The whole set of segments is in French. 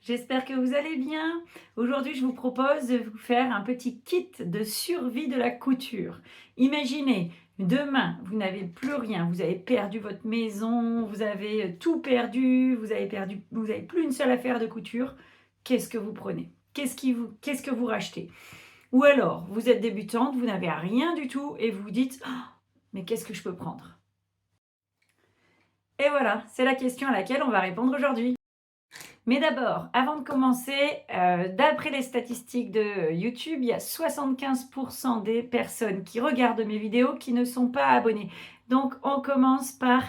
j'espère que vous allez bien. Aujourd'hui, je vous propose de vous faire un petit kit de survie de la couture. Imaginez, demain, vous n'avez plus rien, vous avez perdu votre maison, vous avez tout perdu, vous avez plus une seule affaire de couture. Qu'est-ce que vous prenez? Qu'est-ce que vous rachetez? Ou alors, vous êtes débutante, vous n'avez rien du tout et vous vous dites: «Ah, mais qu'est-ce que je peux prendre?» Et voilà, c'est la question à laquelle on va répondre aujourd'hui. Mais d'abord, avant de commencer, d'après les statistiques de YouTube, il y a 75% des personnes qui regardent mes vidéos qui ne sont pas abonnées. Donc on commence par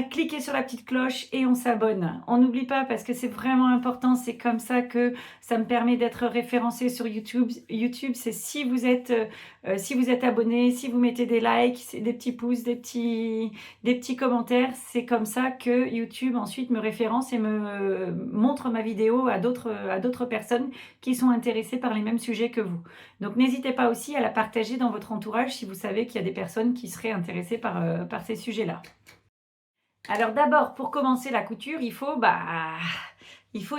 cliquer sur la petite cloche et on s'abonne. On n'oublie pas parce que c'est vraiment important, c'est comme ça que ça me permet d'être référencé sur YouTube. YouTube, c'est si vous êtes abonné, si vous mettez des likes, des petits pouces, des petits commentaires, c'est comme ça que YouTube ensuite me référence et me montre ma vidéo à d'autres personnes qui sont intéressées par les mêmes sujets que vous. Donc n'hésitez pas aussi à la partager dans votre entourage si vous savez qu'il y a des personnes qui seraient intéressées par ces sujets-là. Alors d'abord, pour commencer la couture, il faut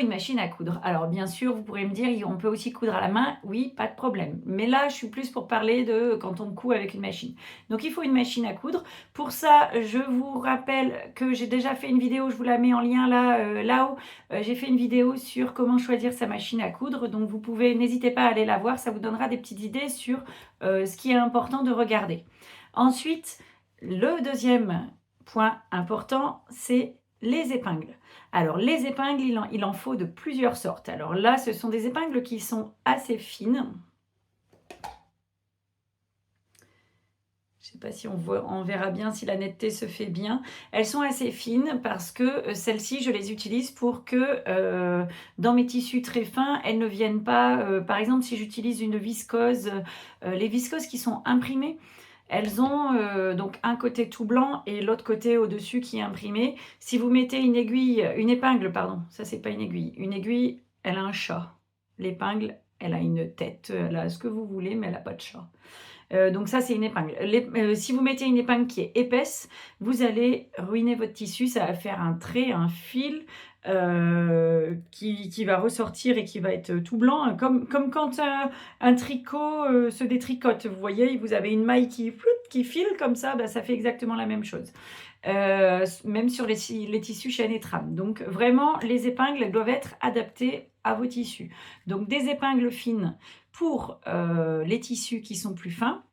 une machine à coudre. Alors bien sûr, vous pourrez me dire, on peut aussi coudre à la main. Oui, pas de problème. Mais là, je suis plus pour parler de quand on coud avec une machine. Donc il faut une machine à coudre. Pour ça, je vous rappelle que j'ai déjà fait une vidéo, je vous la mets en lien là-haut. J'ai fait une vidéo sur comment choisir sa machine à coudre. Donc vous pouvez, n'hésitez pas à aller la voir, ça vous donnera des petites idées sur ce qui est important de regarder. Ensuite, le deuxième point important, c'est les épingles. Alors les épingles, il en faut de plusieurs sortes. Alors là, ce sont des épingles qui sont assez fines. Je ne sais pas si on verra bien, si la netteté se fait bien. Elles sont assez fines parce que celles-ci, je les utilise pour que dans mes tissus très fins, elles ne viennent pas... par exemple, si j'utilise une viscose, les viscoses qui sont imprimées, elles ont donc un côté tout blanc et l'autre côté au-dessus qui est imprimé. Si vous mettez une épingle, pardon, ça c'est pas une aiguille. Une aiguille, elle a un chat. L'épingle, elle a une tête, elle a ce que vous voulez, mais elle n'a pas de chat. Donc ça, c'est une épingle. Si vous mettez une épingle qui est épaisse, vous allez ruiner votre tissu. Ça va faire un trait, un fil qui va ressortir et qui va être tout blanc, hein, comme quand un tricot se détricote. Vous voyez, vous avez une maille qui file comme ça, bah, ça fait exactement la même chose. Même sur les tissus chaîne et trame. Donc vraiment, les épingles, elles doivent être adaptées à vos tissus. Donc des épingles fines pour les tissus qui sont plus fins.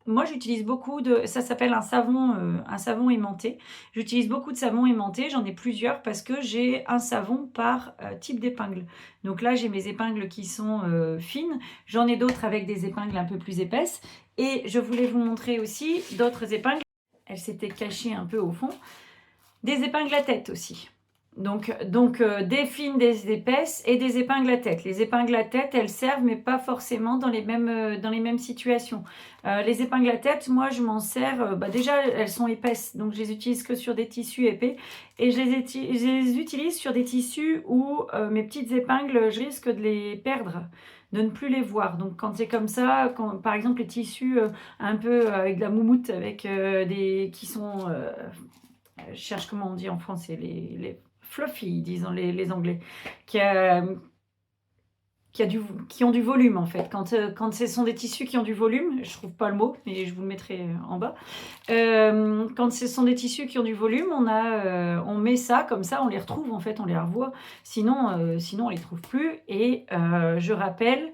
Moi, j'utilise beaucoup ça s'appelle un savon aimanté. J'utilise beaucoup de savons aimantés, j'en ai plusieurs parce que j'ai un savon par type d'épingle. Donc là, j'ai mes épingles qui sont fines. J'en ai d'autres avec des épingles un peu plus épaisses. Et je voulais vous montrer aussi d'autres épingles. Elles s'étaient cachées un peu au fond. Des épingles à tête aussi. Donc des fines, des épaisses et des épingles à tête. Les épingles à tête, elles servent, mais pas forcément dans les mêmes situations. Les épingles à tête, moi, je m'en sers... déjà, elles sont épaisses, donc je les utilise que sur des tissus épais. Et je les utilise sur des tissus où mes petites épingles, je risque de les perdre, de ne plus les voir. Donc quand c'est comme ça, par exemple les tissus un peu avec de la moumoute, avec qui sont... je cherche comment on dit en français, les fluffy, disons les Anglais, qui ont du volume en fait. Quand ce sont des tissus qui ont du volume, je trouve pas le mot, mais je vous le mettrai en bas. Quand ce sont des tissus qui ont du volume, on met ça comme ça, on les retrouve en fait, on les revoit. Sinon on les trouve plus. Et je rappelle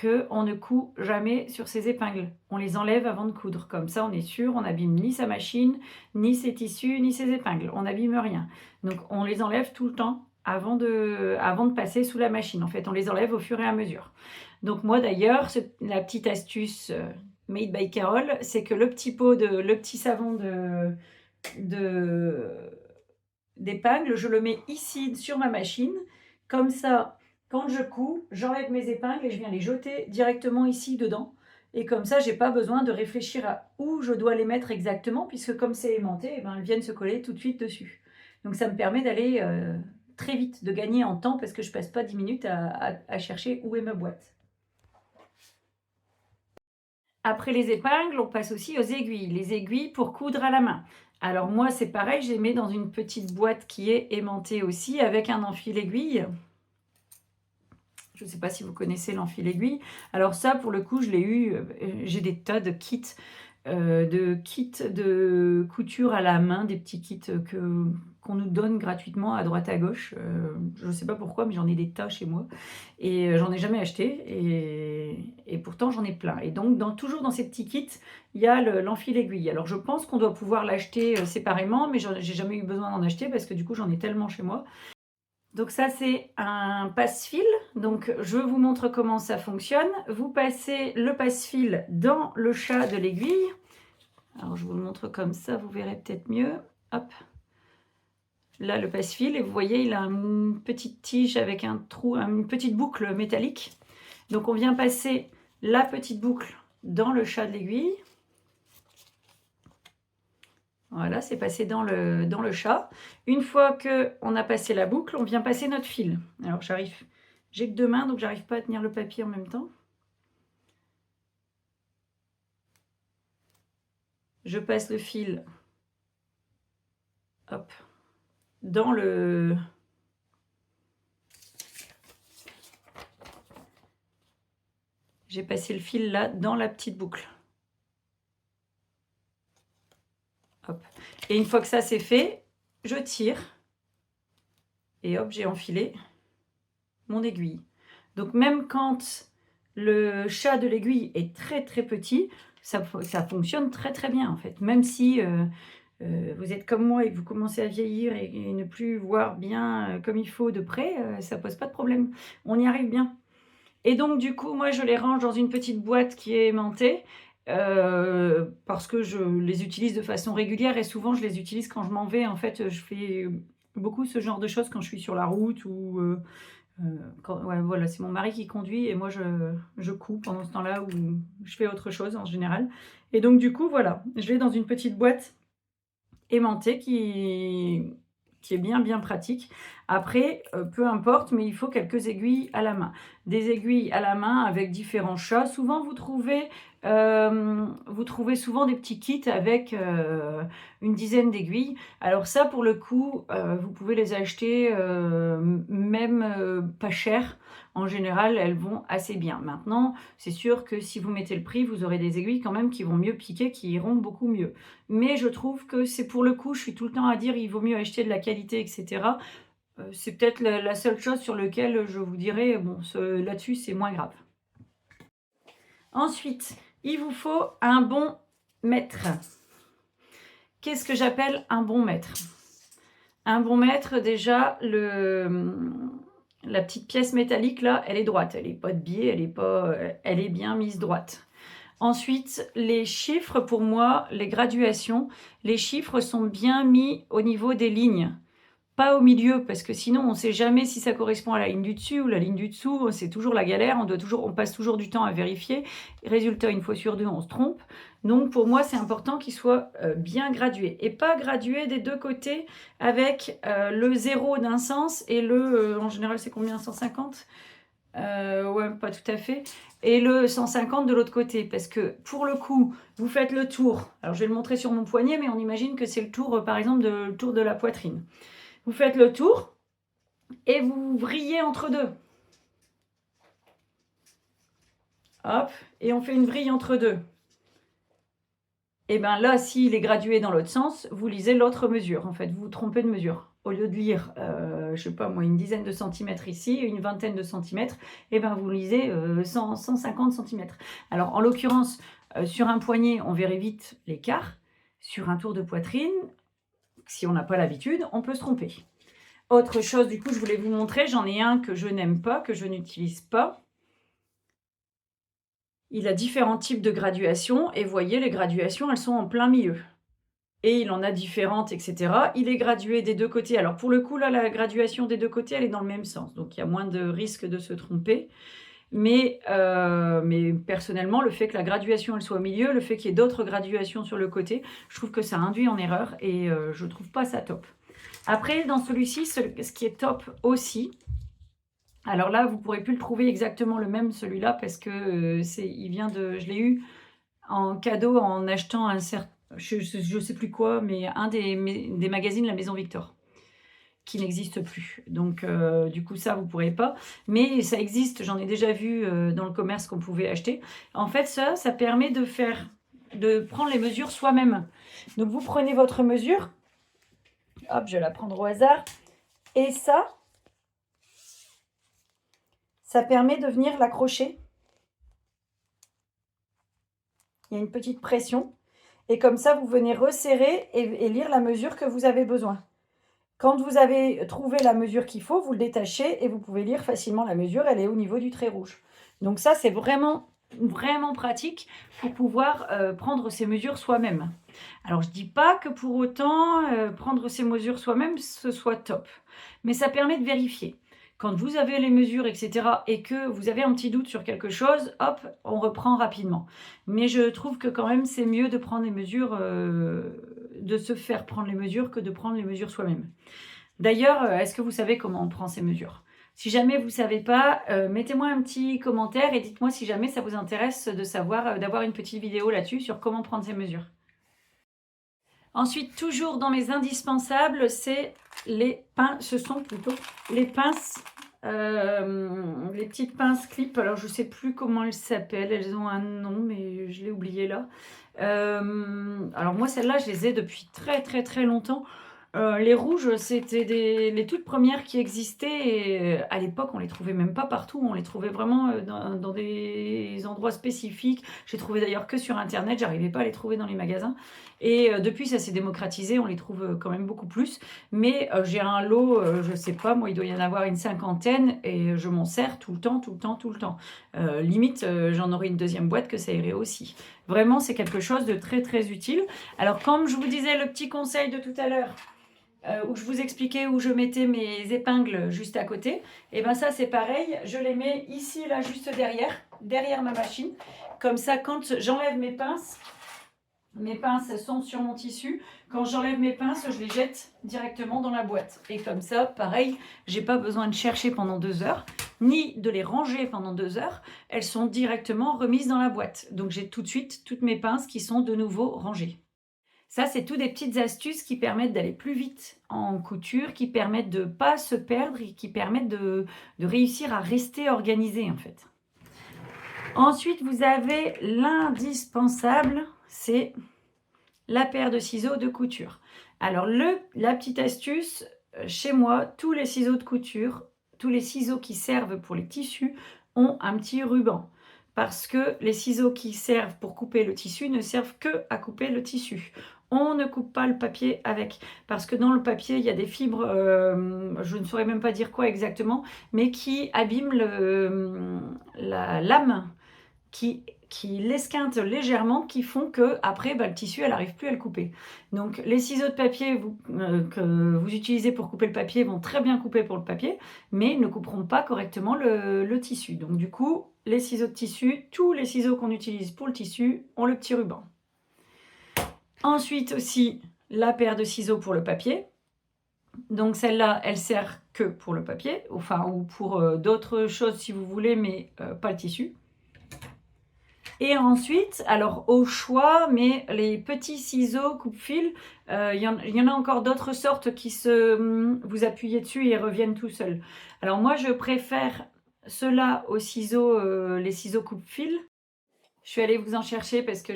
qu'on ne coud jamais sur ces épingles. On les enlève avant de coudre. Comme ça, on est sûr, on n'abîme ni sa machine, ni ses tissus, ni ses épingles. On n'abîme rien. Donc, on les enlève tout le temps avant de passer sous la machine. En fait, on les enlève au fur et à mesure. Donc, moi, d'ailleurs, la petite astuce made by Carole, c'est que le petit savon d'épingle, je le mets ici sur ma machine. Comme ça, quand je couds, j'enlève mes épingles et je viens les jeter directement ici dedans. Et comme ça, j'ai pas besoin de réfléchir à où je dois les mettre exactement, puisque comme c'est aimanté, elles viennent se coller tout de suite dessus. Donc ça me permet d'aller très vite, de gagner en temps, parce que je passe pas 10 minutes à chercher où est ma boîte. Après les épingles, on passe aussi aux aiguilles. Les aiguilles pour coudre à la main. Alors moi, c'est pareil, je les mets dans une petite boîte qui est aimantée aussi, avec un enfile aiguille. Je ne sais pas si vous connaissez l'enfil aiguille. Alors ça, pour le coup, je l'ai eu, j'ai des tas de kits de couture à la main, des petits kits qu'on nous donne gratuitement à droite à gauche. Je ne sais pas pourquoi, mais j'en ai des tas chez moi et j'en ai jamais acheté et pourtant j'en ai plein. Et donc toujours dans ces petits kits, il y a l'enfil aiguille. Alors je pense qu'on doit pouvoir l'acheter séparément, mais j'ai jamais eu besoin d'en acheter parce que du coup j'en ai tellement chez moi. Donc ça, c'est un passe-fil. Donc je vous montre comment ça fonctionne. Vous passez le passe-fil dans le chat de l'aiguille. Alors je vous le montre comme ça, vous verrez peut-être mieux. Hop. Là, le passe-fil, et vous voyez, il a une petite tige avec un trou, une petite boucle métallique. Donc on vient passer la petite boucle dans le chat de l'aiguille. Voilà, c'est passé dans le chat. Une fois qu'on a passé la boucle, on vient passer notre fil. Alors j'ai que deux mains, donc j'arrive pas à tenir le papier en même temps. Je passe le fil, hop, dans le... J'ai passé le fil là, dans la petite boucle. Hop. Et une fois que ça c'est fait, je tire. Et hop, j'ai enfilé mon aiguille. Donc même quand le chat de l'aiguille est très très petit, ça fonctionne très très bien en fait. Même si vous êtes comme moi et que vous commencez à vieillir et ne plus voir bien comme il faut de près, ça pose pas de problème. On y arrive bien. Et donc du coup, moi je les range dans une petite boîte qui est aimantée. Parce que je les utilise de façon régulière et souvent je les utilise quand je m'en vais. En fait, je fais beaucoup ce genre de choses quand je suis sur la route ou ouais, voilà, c'est mon mari qui conduit et moi je couds pendant ce temps-là ou je fais autre chose en général. Et donc du coup, voilà, je l'ai dans une petite boîte aimantée qui est bien bien pratique. Après, peu importe, mais il faut quelques aiguilles à la main. Des aiguilles à la main avec différents chats. Souvent, vous trouvez souvent des petits kits avec une dizaine d'aiguilles. Alors ça, pour le coup, vous pouvez les acheter même pas cher. En général, elles vont assez bien. Maintenant, c'est sûr que si vous mettez le prix, vous aurez des aiguilles quand même qui vont mieux piquer, qui iront beaucoup mieux. Mais je trouve que c'est pour le coup, je suis tout le temps à dire il vaut mieux acheter de la qualité, etc. C'est peut-être la seule chose sur laquelle je vous dirais, bon, là-dessus, c'est moins grave. Ensuite, il vous faut un bon mètre. Qu'est-ce que j'appelle un bon mètre? Un bon mètre, déjà, la petite pièce métallique, là, elle est droite. Elle n'est pas de biais, elle est bien mise droite. Ensuite, les chiffres, pour moi, les graduations, les chiffres sont bien mis au niveau des lignes. Pas au milieu, parce que sinon, on ne sait jamais si ça correspond à la ligne du dessus ou la ligne du dessous. C'est toujours la galère. On passe toujours du temps à vérifier. Résultat, une fois sur deux, on se trompe. Donc, pour moi, c'est important qu'il soit bien gradué. Et pas gradué des deux côtés avec le 0 d'un sens et en général, c'est combien? 150 ouais, pas tout à fait. Et le 150 de l'autre côté. Parce que, pour le coup, vous faites le tour. Alors, je vais le montrer sur mon poignet, mais on imagine que c'est le tour, par exemple, le tour de la poitrine. Vous faites le tour et vous vrillez entre deux. Hop, et on fait une vrille entre deux. Et bien là, s'il est gradué dans l'autre sens, vous lisez l'autre mesure. En fait, vous vous trompez de mesure. Au lieu de lire, je ne sais pas moi, une dizaine de centimètres ici, une vingtaine de centimètres, et ben vous lisez 150 centimètres. Alors, en l'occurrence, sur un poignet, on verrait vite l'écart. Sur un tour de poitrine, si on n'a pas l'habitude, on peut se tromper. Autre chose, du coup, je voulais vous montrer, j'en ai un que je n'aime pas, que je n'utilise pas. Il a différents types de graduations, et vous voyez, les graduations, elles sont en plein milieu. Et il en a différentes, etc. Il est gradué des deux côtés. Alors, pour le coup, là, la graduation des deux côtés, elle est dans le même sens. Donc, il y a moins de risque de se tromper. Mais personnellement, le fait que la graduation, elle soit au milieu, le fait qu'il y ait d'autres graduations sur le côté, je trouve que ça induit en erreur, et je ne trouve pas ça top. Après, dans celui-ci, ce qui est top aussi, alors là, vous ne pourrez plus le trouver exactement le même, celui-là, parce que je l'ai eu en cadeau en achetant je ne sais plus quoi, mais un des magazines La Maison Victor. qui n'existe plus. Donc du coup ça vous pourrez pas, mais ça existe, j'en ai déjà vu dans le commerce qu'on pouvait acheter. En fait ça permet de prendre les mesures soi-même. Donc vous prenez votre mesure, hop, je vais la prendre au hasard, et ça permet de venir l'accrocher. Il y a une petite pression, et comme ça vous venez resserrer et lire la mesure que vous avez besoin. Quand vous avez trouvé la mesure qu'il faut, vous le détachez et vous pouvez lire facilement la mesure, elle est au niveau du trait rouge. Donc ça, c'est vraiment, vraiment pratique pour pouvoir prendre ces mesures soi-même. Alors, je ne dis pas que pour autant, prendre ces mesures soi-même, ce soit top. Mais ça permet de vérifier. Quand vous avez les mesures, etc., et que vous avez un petit doute sur quelque chose, hop, on reprend rapidement. Mais je trouve que quand même, c'est mieux de prendre les mesures, de se faire prendre les mesures que de prendre les mesures soi-même. D'ailleurs, est-ce que vous savez comment on prend ces mesures? Si jamais vous ne savez pas, mettez-moi un petit commentaire et dites-moi si jamais ça vous intéresse de savoir, d'avoir une petite vidéo là-dessus sur comment prendre ces mesures. Ensuite, toujours dans mes indispensables, ce sont plutôt les pinces, les petites pinces clip. Alors, je ne sais plus comment elles s'appellent, elles ont un nom, mais je l'ai oublié là. Alors moi, celles-là, je les ai depuis très très très longtemps. Les rouges, c'était les toutes premières qui existaient et à l'époque, on les trouvait même pas partout. On les trouvait vraiment dans des endroits spécifiques. J'ai trouvé d'ailleurs que sur Internet, j'arrivais pas à les trouver dans les magasins. Et depuis, ça s'est démocratisé, on les trouve quand même beaucoup plus. Mais j'ai un lot, je sais pas, moi, il doit y en avoir une cinquantaine et je m'en sers tout le temps, tout le temps, tout le temps. Limite, j'en aurai une deuxième boîte que ça irait aussi. Vraiment, c'est quelque chose de très, très utile. Alors, comme je vous disais, le petit conseil de tout à l'heure, où je vous expliquais où je mettais mes épingles juste à côté, et bien ça c'est pareil, je les mets ici là juste derrière ma machine, comme ça quand j'enlève mes pinces sont sur mon tissu, quand j'enlève mes pinces je les jette directement dans la boîte, et comme ça pareil, j'ai pas besoin de chercher pendant 2 heures, ni de les ranger pendant 2 heures, elles sont directement remises dans la boîte, donc j'ai tout de suite toutes mes pinces qui sont de nouveau rangées. Ça, c'est tout des petites astuces qui permettent d'aller plus vite en couture, qui permettent de ne pas se perdre et qui permettent de réussir à rester organisé en fait. Ensuite, vous avez l'indispensable, c'est la paire de ciseaux de couture. Alors, la petite astuce, chez moi, tous les ciseaux de couture, tous les ciseaux qui servent pour les tissus ont un petit ruban. Parce que les ciseaux qui servent pour couper le tissu ne servent que à couper le tissu. On ne coupe pas le papier avec, parce que dans le papier, il y a des fibres, je ne saurais même pas dire quoi exactement, mais qui abîment la lame, qui l'esquintent légèrement, qui font que après le tissu, elle n'arrive plus à le couper. Donc les ciseaux de papier que vous utilisez pour couper le papier vont très bien couper pour le papier, mais ils ne couperont pas correctement le tissu. Donc du coup, les ciseaux de tissu, tous les ciseaux qu'on utilise pour le tissu ont le petit ruban. Ensuite aussi, la paire de ciseaux pour le papier. Donc celle-là, elle sert que pour le papier, enfin ou pour d'autres choses si vous voulez, mais pas le tissu. Et ensuite, alors au choix, mais les petits ciseaux coupe-fil, il y en a encore d'autres sortes qui vous appuyez dessus et ils reviennent tout seuls. Alors moi, je préfère ceux-là aux ciseaux, les ciseaux coupe-fil. Je suis allée vous en chercher parce que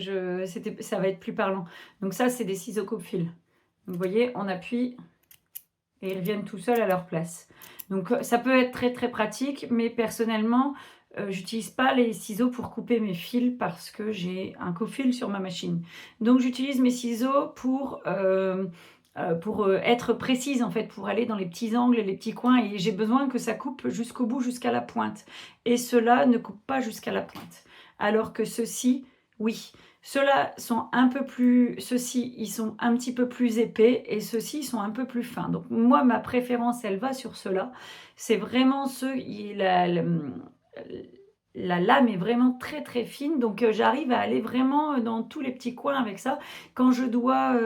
ça va être plus parlant. Donc ça, c'est des ciseaux coupe-fil. Donc vous voyez, on appuie et ils reviennent tout seuls à leur place. Donc ça peut être très très pratique, mais personnellement, j'utilise pas les ciseaux pour couper mes fils parce que j'ai un coupe-fil sur ma machine. Donc j'utilise mes ciseaux pour être précise en fait, pour aller dans les petits angles et les petits coins, et j'ai besoin que ça coupe jusqu'au bout, jusqu'à la pointe. Et ceux-là ne coupent pas jusqu'à la pointe. Alors que ceux-ci, oui. Ceux-là sont un peu plus, ceux-ci, ils sont un petit peu plus épais et ceux-ci sont un peu plus fins. Donc moi, ma préférence, elle va sur ceux-là. C'est vraiment ceux, la lame est vraiment très très fine, donc j'arrive à aller vraiment dans tous les petits coins avec ça. Quand je dois,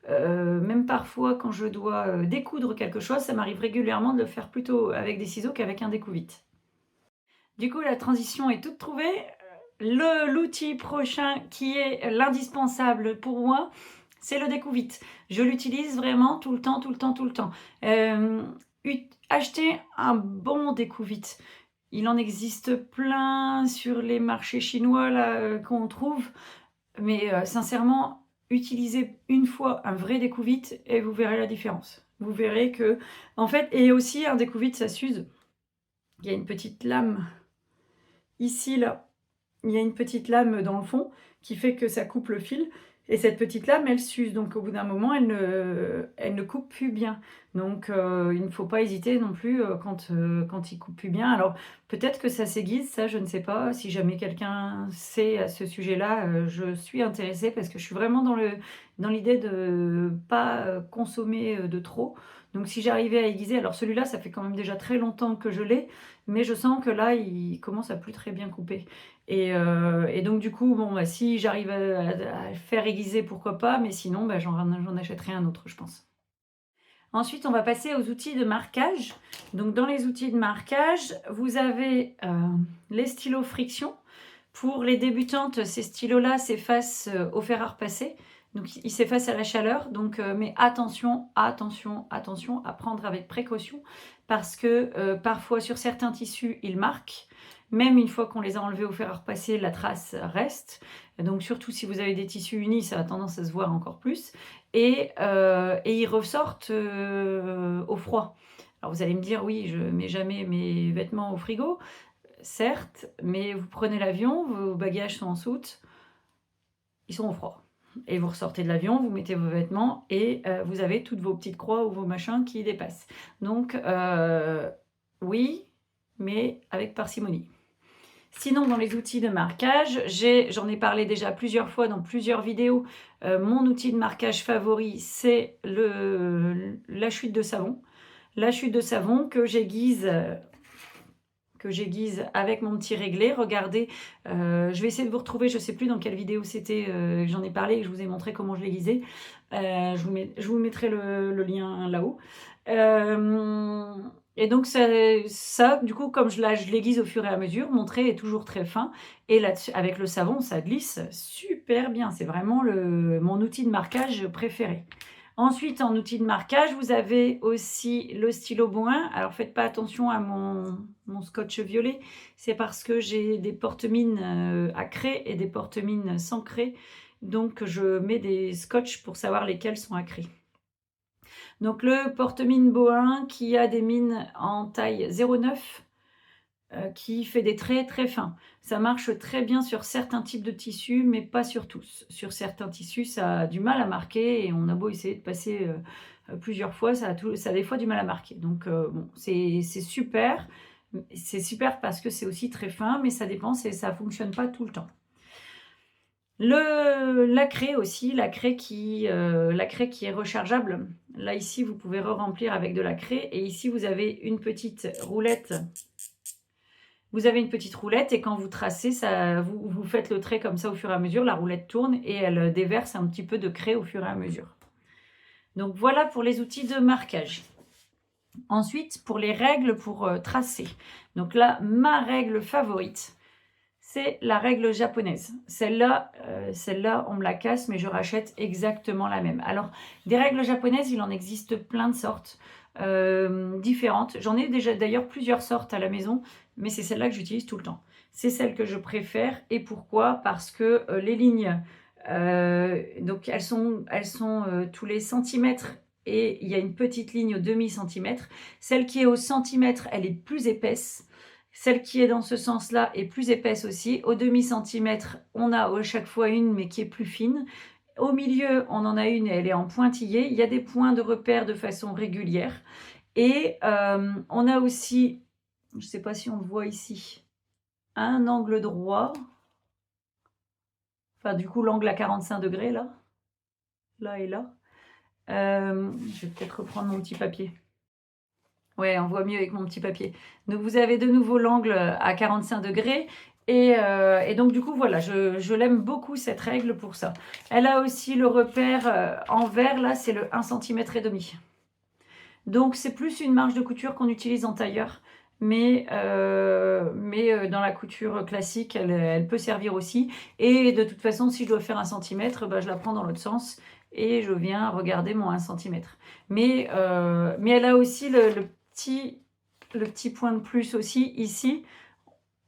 même parfois quand je dois découdre quelque chose, ça m'arrive régulièrement de le faire plutôt avec des ciseaux qu'avec un découpe-vite. Du coup, la transition est toute trouvée. L'outil prochain qui est l'indispensable pour moi, c'est le découvite. Je l'utilise vraiment tout le temps, tout le temps, tout le temps. Achetez un bon découvite. Il en existe plein sur les marchés chinois là qu'on trouve, mais sincèrement, utilisez une fois un vrai découvite et vous verrez la différence. Vous verrez que, en fait, et aussi un découvite, ça s'use. Il y a une petite lame ici, là. Il y a une petite lame dans le fond qui fait que ça coupe le fil. Et cette petite lame, elle s'use. Donc, au bout d'un moment, elle ne coupe plus bien. Donc, il ne faut pas hésiter non plus quand il coupe plus bien. Alors, peut-être que ça s'aiguise, ça, je ne sais pas. Si jamais quelqu'un sait à ce sujet-là, je suis intéressée parce que je suis vraiment dans l'idée de ne pas consommer de trop. Donc, si j'arrivais à aiguiser, alors celui-là, ça fait quand même déjà très longtemps que je l'ai, mais je sens que là, il commence à plus très bien couper. Et donc du coup, bon, bah, si j'arrive à le faire aiguiser, pourquoi pas, mais sinon, bah, j'en achèterai un autre, je pense. Ensuite, on va passer aux outils de marquage. Donc dans les outils de marquage, vous avez les stylos friction. Pour les débutantes, ces stylos-là s'effacent au fer à repasser. Donc ils s'effacent à la chaleur. Donc, mais attention, attention, attention à prendre avec précaution parce que parfois sur certains tissus, ils marquent. Même une fois qu'on les a enlevés au fer à repasser, la trace reste. Donc surtout si vous avez des tissus unis, ça a tendance à se voir encore plus. Et ils ressortent au froid. Alors vous allez me dire, oui, je ne mets jamais mes vêtements au frigo. Certes, mais vous prenez l'avion, vos bagages sont en soute, ils sont au froid. Et vous ressortez de l'avion, vous mettez vos vêtements et vous avez toutes vos petites croix ou vos machins qui dépassent. Donc, oui, mais avec parcimonie. Sinon, dans les outils de marquage, j'en ai parlé déjà plusieurs fois dans plusieurs vidéos. Mon outil de marquage favori, c'est la chute de savon. La chute de savon que j'aiguise avec mon petit réglé. Regardez, je vais essayer de vous retrouver, je ne sais plus dans quelle vidéo c'était que j'en ai parlé et que je vous ai montré comment je l'aiguisais. Je vous mettrai le lien là-haut. Et donc ça, du coup, comme je l'aiguise au fur et à mesure, mon trait est toujours très fin. Et là-dessus, avec le savon, ça glisse super bien. C'est vraiment mon outil de marquage préféré. Ensuite, en outil de marquage, vous avez aussi le stylo Boin. Alors, faites pas attention à mon scotch violet. C'est parce que j'ai des porte-mines à craie et des porte-mines sans craie. Donc, je mets des scotch pour savoir lesquels sont à craie. Donc, le porte-mine Boin qui a des mines en taille 0,9 qui fait des traits très fins. Ça marche très bien sur certains types de tissus, mais pas sur tous. Sur certains tissus, ça a du mal à marquer et on a beau essayer de passer plusieurs fois, ça a des fois du mal à marquer. Donc bon, c'est super. C'est super parce que c'est aussi très fin, mais ça dépend, ça ne fonctionne pas tout le temps. La craie aussi, la craie qui est rechargeable. Là, ici, vous pouvez re-remplir avec de la craie. Et ici, vous avez une petite roulette. Vous avez une petite roulette et quand vous tracez, vous faites le trait comme ça au fur et à mesure. La roulette tourne et elle déverse un petit peu de craie au fur et à mesure. Donc voilà pour les outils de marquage. Ensuite, pour les règles pour tracer. Donc là, ma règle favorite, c'est la règle japonaise. Celle-là, on me la casse, mais je rachète exactement la même. Alors, des règles japonaises, il en existe plein de sortes différentes. J'en ai déjà d'ailleurs plusieurs sortes à la maison, mais c'est celle-là que j'utilise tout le temps. C'est celle que je préfère. Et pourquoi? Parce que les lignes, donc elles sont tous les centimètres et il y a une petite ligne au demi-centimètre. Celle qui est au centimètre, elle est plus épaisse. Celle qui est dans ce sens-là est plus épaisse aussi. Au demi-centimètre, on a à chaque fois une, mais qui est plus fine. Au milieu, on en a une et elle est en pointillé. Il y a des points de repère de façon régulière. Et on a aussi, je ne sais pas si on le voit ici, un angle droit. Enfin, du coup, l'angle à 45 degrés, là. Là et là. Je vais peut-être reprendre mon petit papier. Ouais, on voit mieux avec mon petit papier. Donc, vous avez de nouveau l'angle à 45 degrés. Et donc, du coup, voilà, je l'aime beaucoup, cette règle, pour ça. Elle a aussi le repère en vert, là, c'est le 1,5 cm. Donc, c'est plus une marge de couture qu'on utilise en tailleur. Mais dans la couture classique, elle peut servir aussi. Et de toute façon, si je dois faire 1 cm, bah, je la prends dans l'autre sens. et je viens regarder mon 1 centimètre. Mais elle a aussi le petit point de plus aussi ici.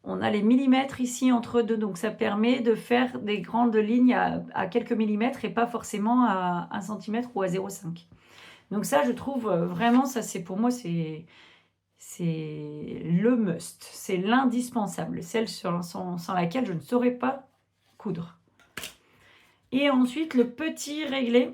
On a les millimètres ici entre deux, donc ça permet de faire des grandes lignes à quelques millimètres et pas forcément à 1 centimètre ou à 0,5. Donc ça, je trouve vraiment, ça c'est pour moi, c'est le must, c'est l'indispensable, celle sans laquelle je ne saurais pas coudre. Et ensuite, le petit réglé.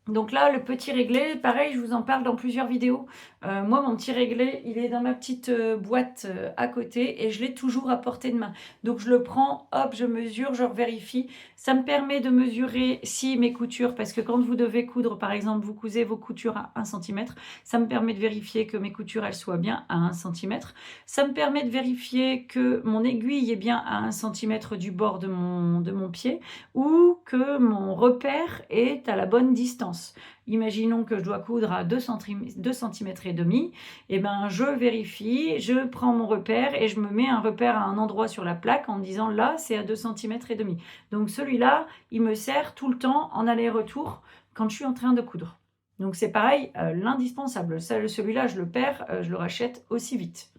Donc là, le petit réglé, pareil, je vous en parle dans plusieurs vidéos. Moi, mon petit réglé, il est dans ma petite boîte à côté et je l'ai toujours à portée de main. Donc je le prends, hop, je mesure, je vérifie. Ça me permet de mesurer si mes coutures, parce que quand vous devez coudre, par exemple, vous cousez vos coutures à 1 cm, ça me permet de vérifier que mes coutures, elles soient bien à 1 cm. Ça me permet de vérifier que mon aiguille est bien à 1 cm du bord de mon pied ou que mon repère est à la bonne distance. Imaginons que je dois coudre à 2 cm et demi, et ben je vérifie, je prends mon repère et je me mets un repère à un endroit sur la plaque en me disant là c'est à 2 cm et demi. Donc celui-là, il me sert tout le temps en aller-retour quand je suis en train de coudre. Donc c'est pareil, l'indispensable. Celui-là, je le perds, je le rachète aussi vite.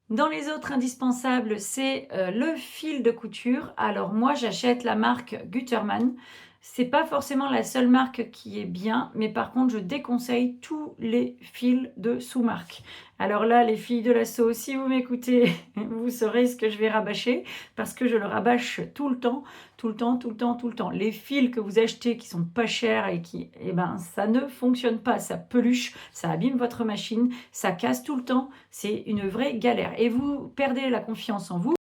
Dans les autres indispensables, c'est le fil de couture. Alors moi, j'achète la marque Gutermann. C'est pas forcément la seule marque qui est bien, mais par contre, je déconseille tous les fils de sous-marque. Alors là, les filles de l'assaut, si vous m'écoutez, vous saurez ce que je vais rabâcher, parce que je le rabâche tout le temps, tout le temps, tout le temps, tout le temps. Les fils que vous achetez qui sont pas chers et qui, eh ben, ça ne fonctionne pas, ça peluche, ça abîme votre machine, ça casse tout le temps, c'est une vraie galère. Et vous perdez la confiance en vous.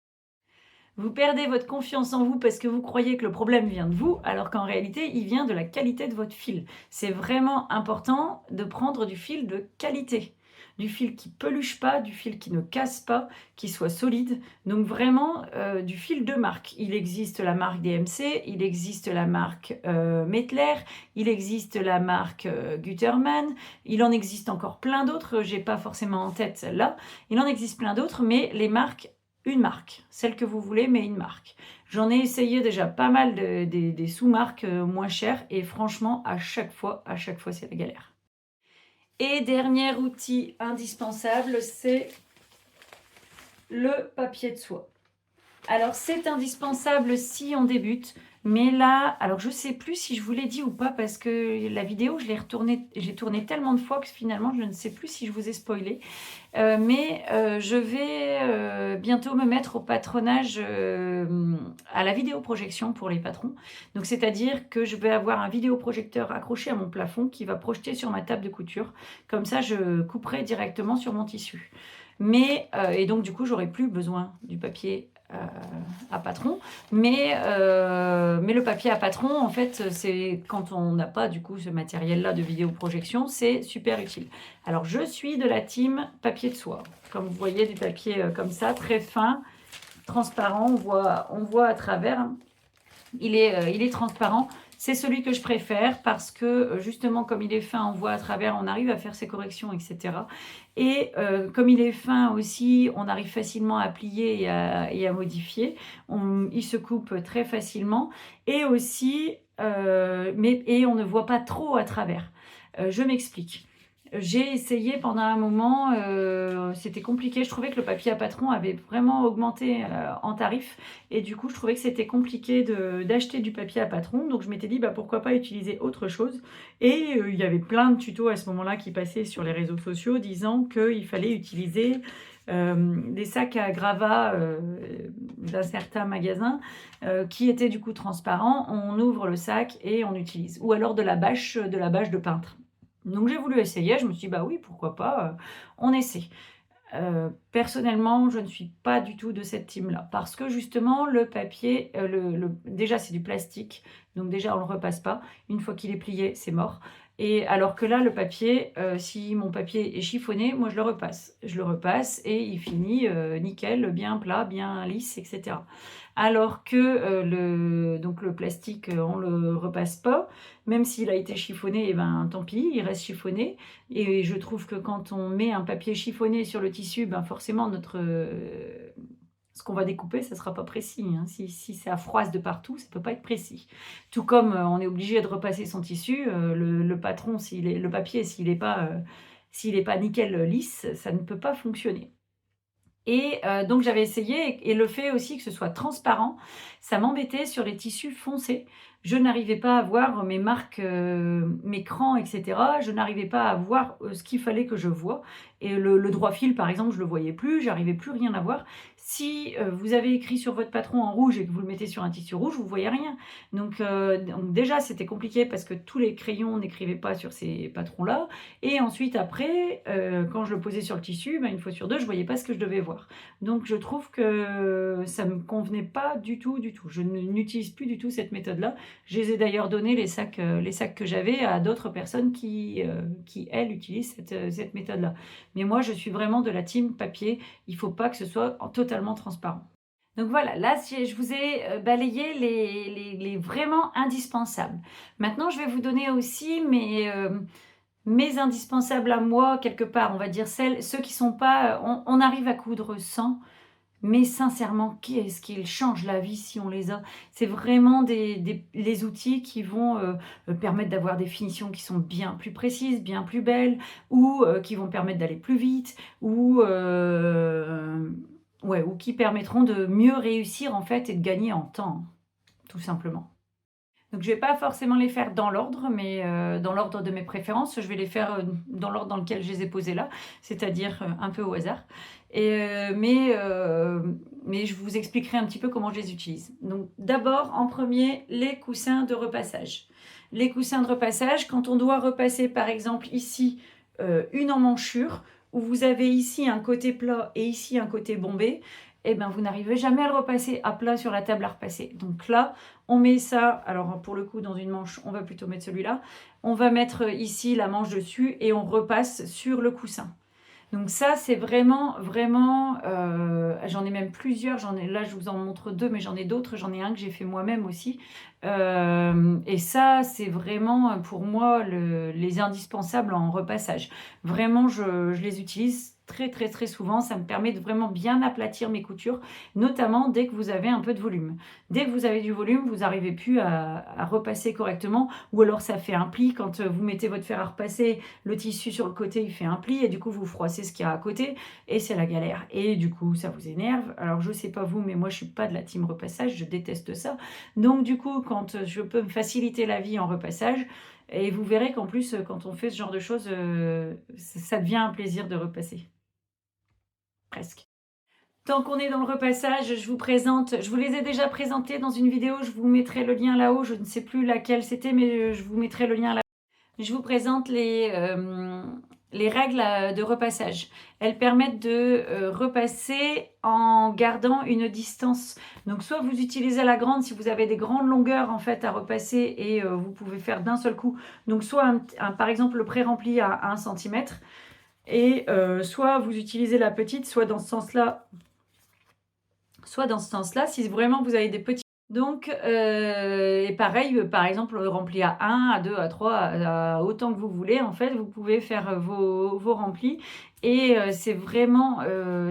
Vous perdez votre confiance en vous parce que vous croyez que le problème vient de vous, alors qu'en réalité, il vient de la qualité de votre fil. C'est vraiment important de prendre du fil de qualité. Du fil qui peluche pas, du fil qui ne casse pas, qui soit solide. Donc vraiment, du fil de marque. Il existe la marque DMC, il existe la marque Mettler, il existe la marque Gutermann, il en existe encore plein d'autres, j'ai pas forcément en tête celle-là. Il en existe plein d'autres, mais les marques, une marque, celle que vous voulez, mais une marque. J'en ai essayé déjà pas mal des sous-marques moins chères et franchement, à chaque fois, c'est la galère. Et dernier outil indispensable, c'est le papier de soie. Alors, c'est indispensable si on débute, mais là, alors je sais plus si je vous l'ai dit ou pas parce que la vidéo, j'ai tourné tellement de fois que finalement, je ne sais plus si je vous ai spoilé. Mais je vais bientôt me mettre au patronage, à la vidéoprojection pour les patrons. Donc, c'est-à-dire que je vais avoir un vidéoprojecteur accroché à mon plafond qui va projeter sur ma table de couture. Comme ça, je couperai directement sur mon tissu. Mais, et donc, du coup, j'aurai plus besoin du papier à patron. Mais le papier à patron, en fait, c'est quand on n'a pas du coup ce matériel-là de vidéoprojection, c'est super utile. Alors, je suis de la team papier de soie. Comme vous voyez, du papier comme ça, très fin, transparent, on voit à travers. Il est transparent. C'est celui que je préfère parce que justement, comme il est fin, on voit à travers, on arrive à faire ses corrections, etc. Et comme il est fin aussi, on arrive facilement à plier et à modifier. Il se coupe très facilement. Et aussi, et on ne voit pas trop à travers. Je m'explique. J'ai essayé pendant un moment, c'était compliqué. Je trouvais que le papier à patron avait vraiment augmenté en tarif. Et du coup, je trouvais que c'était compliqué d'acheter du papier à patron. Donc, je m'étais dit, bah, pourquoi pas utiliser autre chose. Et il y avait plein de tutos à ce moment-là qui passaient sur les réseaux sociaux disant qu'il fallait utiliser des sacs à gravats d'un certain magasin qui étaient du coup transparents. On ouvre le sac et on utilise. Ou alors de la bâche de peintre. Donc j'ai voulu essayer, je me suis dit bah oui, pourquoi pas, on essaie. Personnellement, je ne suis pas du tout de cette team-là parce que justement le papier, déjà c'est du plastique, donc déjà on le repasse pas. Une fois qu'il est plié, c'est mort. Et alors que là, le papier, si mon papier est chiffonné, moi je le repasse. Je le repasse et il finit nickel, bien plat, bien lisse, etc. Alors que donc le plastique, on le repasse pas. Même s'il a été chiffonné, eh ben, tant pis, il reste chiffonné. Et je trouve que quand on met un papier chiffonné sur le tissu, ben, forcément ce qu'on va découper, ça ne sera pas précis, hein. Si ça froisse de partout, ça ne peut pas être précis. Tout comme, on est obligé de repasser son tissu, le patron, le papier, s'il est pas nickel, lisse, ça ne peut pas fonctionner. Et donc j'avais essayé et le fait aussi que ce soit transparent, ça m'embêtait sur les tissus foncés. Je n'arrivais pas à voir mes marques, mes crans et cetera. Je n'arrivais pas à voir, ce qu'il fallait que je vois et le droit fil, par exemple, je le voyais plus, j'arrivais plus rien à voir. Si, vous avez écrit sur votre patron en rouge et que vous le mettez sur un tissu rouge, vous voyez rien. Donc déjà, c'était compliqué parce que tous les crayons n'écrivaient pas sur ces patrons-là et ensuite après, quand je le posais sur le tissu, une fois sur deux, je voyais pas ce que je devais voir. Donc je trouve que ça me convenait pas du tout, du tout. Je n'utilise plus du tout cette méthode-là. Je les ai d'ailleurs donné les sacs que j'avais à d'autres personnes qui elles, utilisent cette méthode-là. Mais moi, je suis vraiment de la team papier. Il faut pas que ce soit totalement transparent. Donc voilà, là, je vous ai balayé les vraiment indispensables. Maintenant, je vais vous donner aussi mes indispensables à moi, quelque part, on va dire ceux qui sont pas, on arrive à coudre sans, mais sincèrement, qu'est-ce qu'ils changent la vie si on les a? C'est vraiment les outils qui vont permettre d'avoir des finitions qui sont bien plus précises, bien plus belles, ou qui vont permettre d'aller plus vite, ouais, ou qui permettront de mieux réussir en fait et de gagner en temps, tout simplement. Donc je vais pas forcément les faire dans l'ordre, mais dans l'ordre de mes préférences. Je vais les faire, dans l'ordre dans lequel je les ai posés là, c'est-à-dire, un peu au hasard et mais je vous expliquerai un petit peu comment je les utilise. Donc d'abord, en premier, les coussins de repassage. Les coussins de repassage, quand on doit repasser par exemple ici, une emmanchure, où vous avez ici un côté plat et ici un côté bombé, et ben vous n'arrivez jamais à le repasser à plat sur la table à repasser. Donc là, on met ça, alors pour le coup dans une manche, on va plutôt mettre celui-là. On va mettre ici la manche dessus et on repasse sur le coussin. Donc ça, c'est vraiment, vraiment, j'en ai même plusieurs, là je vous en montre deux, mais j'en ai d'autres, j'en ai un que j'ai fait moi-même aussi. Et ça, c'est vraiment pour moi les indispensables en repassage. Vraiment, je les utilise très très très souvent, ça me permet de vraiment bien aplatir mes coutures, notamment dès que vous avez un peu de volume. Dès que vous avez du volume, vous n'arrivez plus à repasser correctement, ou alors ça fait un pli quand vous mettez votre fer à repasser, le tissu sur le côté il fait un pli et du coup vous froissez ce qu'il y a à côté et c'est la galère et du coup ça vous énerve. Alors je sais pas vous, mais moi je suis pas de la team repassage, je déteste ça. Donc du coup quand je peux me faciliter la vie en repassage, et vous verrez qu'en plus quand on fait ce genre de choses, ça devient un plaisir de repasser. Presque. Tant qu'on est dans le repassage, je vous les ai déjà présentés dans une vidéo, je vous mettrai le lien là-haut, je ne sais plus laquelle c'était, mais je vous mettrai le lien là. Je vous présente les règles de repassage. Elles permettent de repasser en gardant une distance. Donc soit vous utilisez à la grande si vous avez des grandes longueurs en fait à repasser et vous pouvez faire d'un seul coup. Donc soit par exemple le pré-rempli à 1 cm et soit vous utilisez la petite, soit dans ce sens-là, si vraiment vous avez des petits. Donc, et pareil, par exemple, rempli à 1, à 2, à 3, à autant que vous voulez, en fait, vous pouvez faire vos remplis. Et c'est vraiment,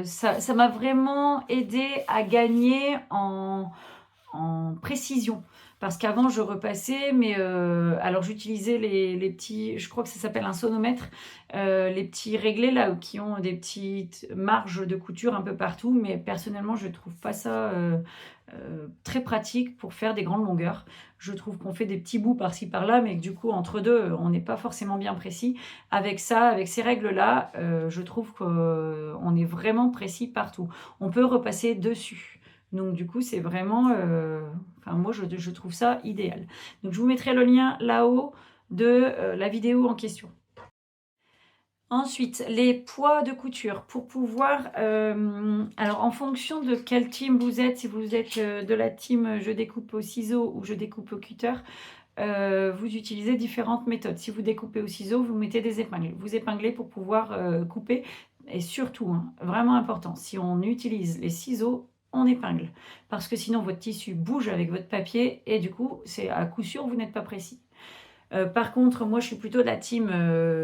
ça m'a vraiment aidé à gagner en précision. Parce qu'avant, je repassais, mais alors j'utilisais les petits, je crois que ça s'appelle un sonomètre, les petits réglés là, qui ont des petites marges de couture un peu partout, mais personnellement, je ne trouve pas ça très pratique pour faire des grandes longueurs. Je trouve qu'on fait des petits bouts par-ci par-là, mais que du coup, entre deux, on n'est pas forcément bien précis. Avec ça, avec ces règles-là, je trouve qu'on est vraiment précis partout. On peut repasser dessus. Donc du coup, c'est vraiment, moi je trouve ça idéal. Donc je vous mettrai le lien là-haut de la vidéo en question. Ensuite, les poids de couture pour pouvoir, alors en fonction de quel team vous êtes, si vous êtes de la team je découpe au ciseau ou je découpe au cutter, vous utilisez différentes méthodes. Si vous découpez au ciseau, vous mettez des épingles. Vous épinglez pour pouvoir couper. Et surtout, hein, vraiment important, si on utilise les ciseaux, on épingle. Parce que sinon, votre tissu bouge avec votre papier et du coup, c'est à coup sûr, vous n'êtes pas précis. Par contre, moi, je suis plutôt de la team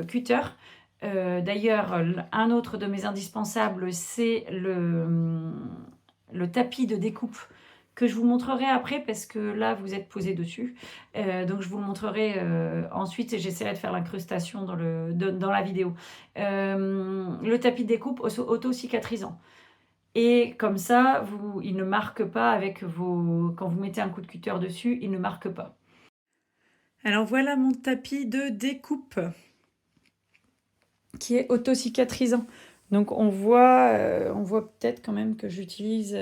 cutter. D'ailleurs, un autre de mes indispensables, c'est le tapis de découpe que je vous montrerai après parce que là, vous êtes posé dessus. Donc, je vous le montrerai ensuite et j'essaierai de faire l'incrustation dans la vidéo. Le tapis de découpe auto-cicatrisant. Et comme ça, il ne marque pas avec quand vous mettez un coup de cutter dessus, il ne marque pas. Alors voilà mon tapis de découpe qui est auto-cicatrisant. Donc on voit peut-être quand même que j'utilise,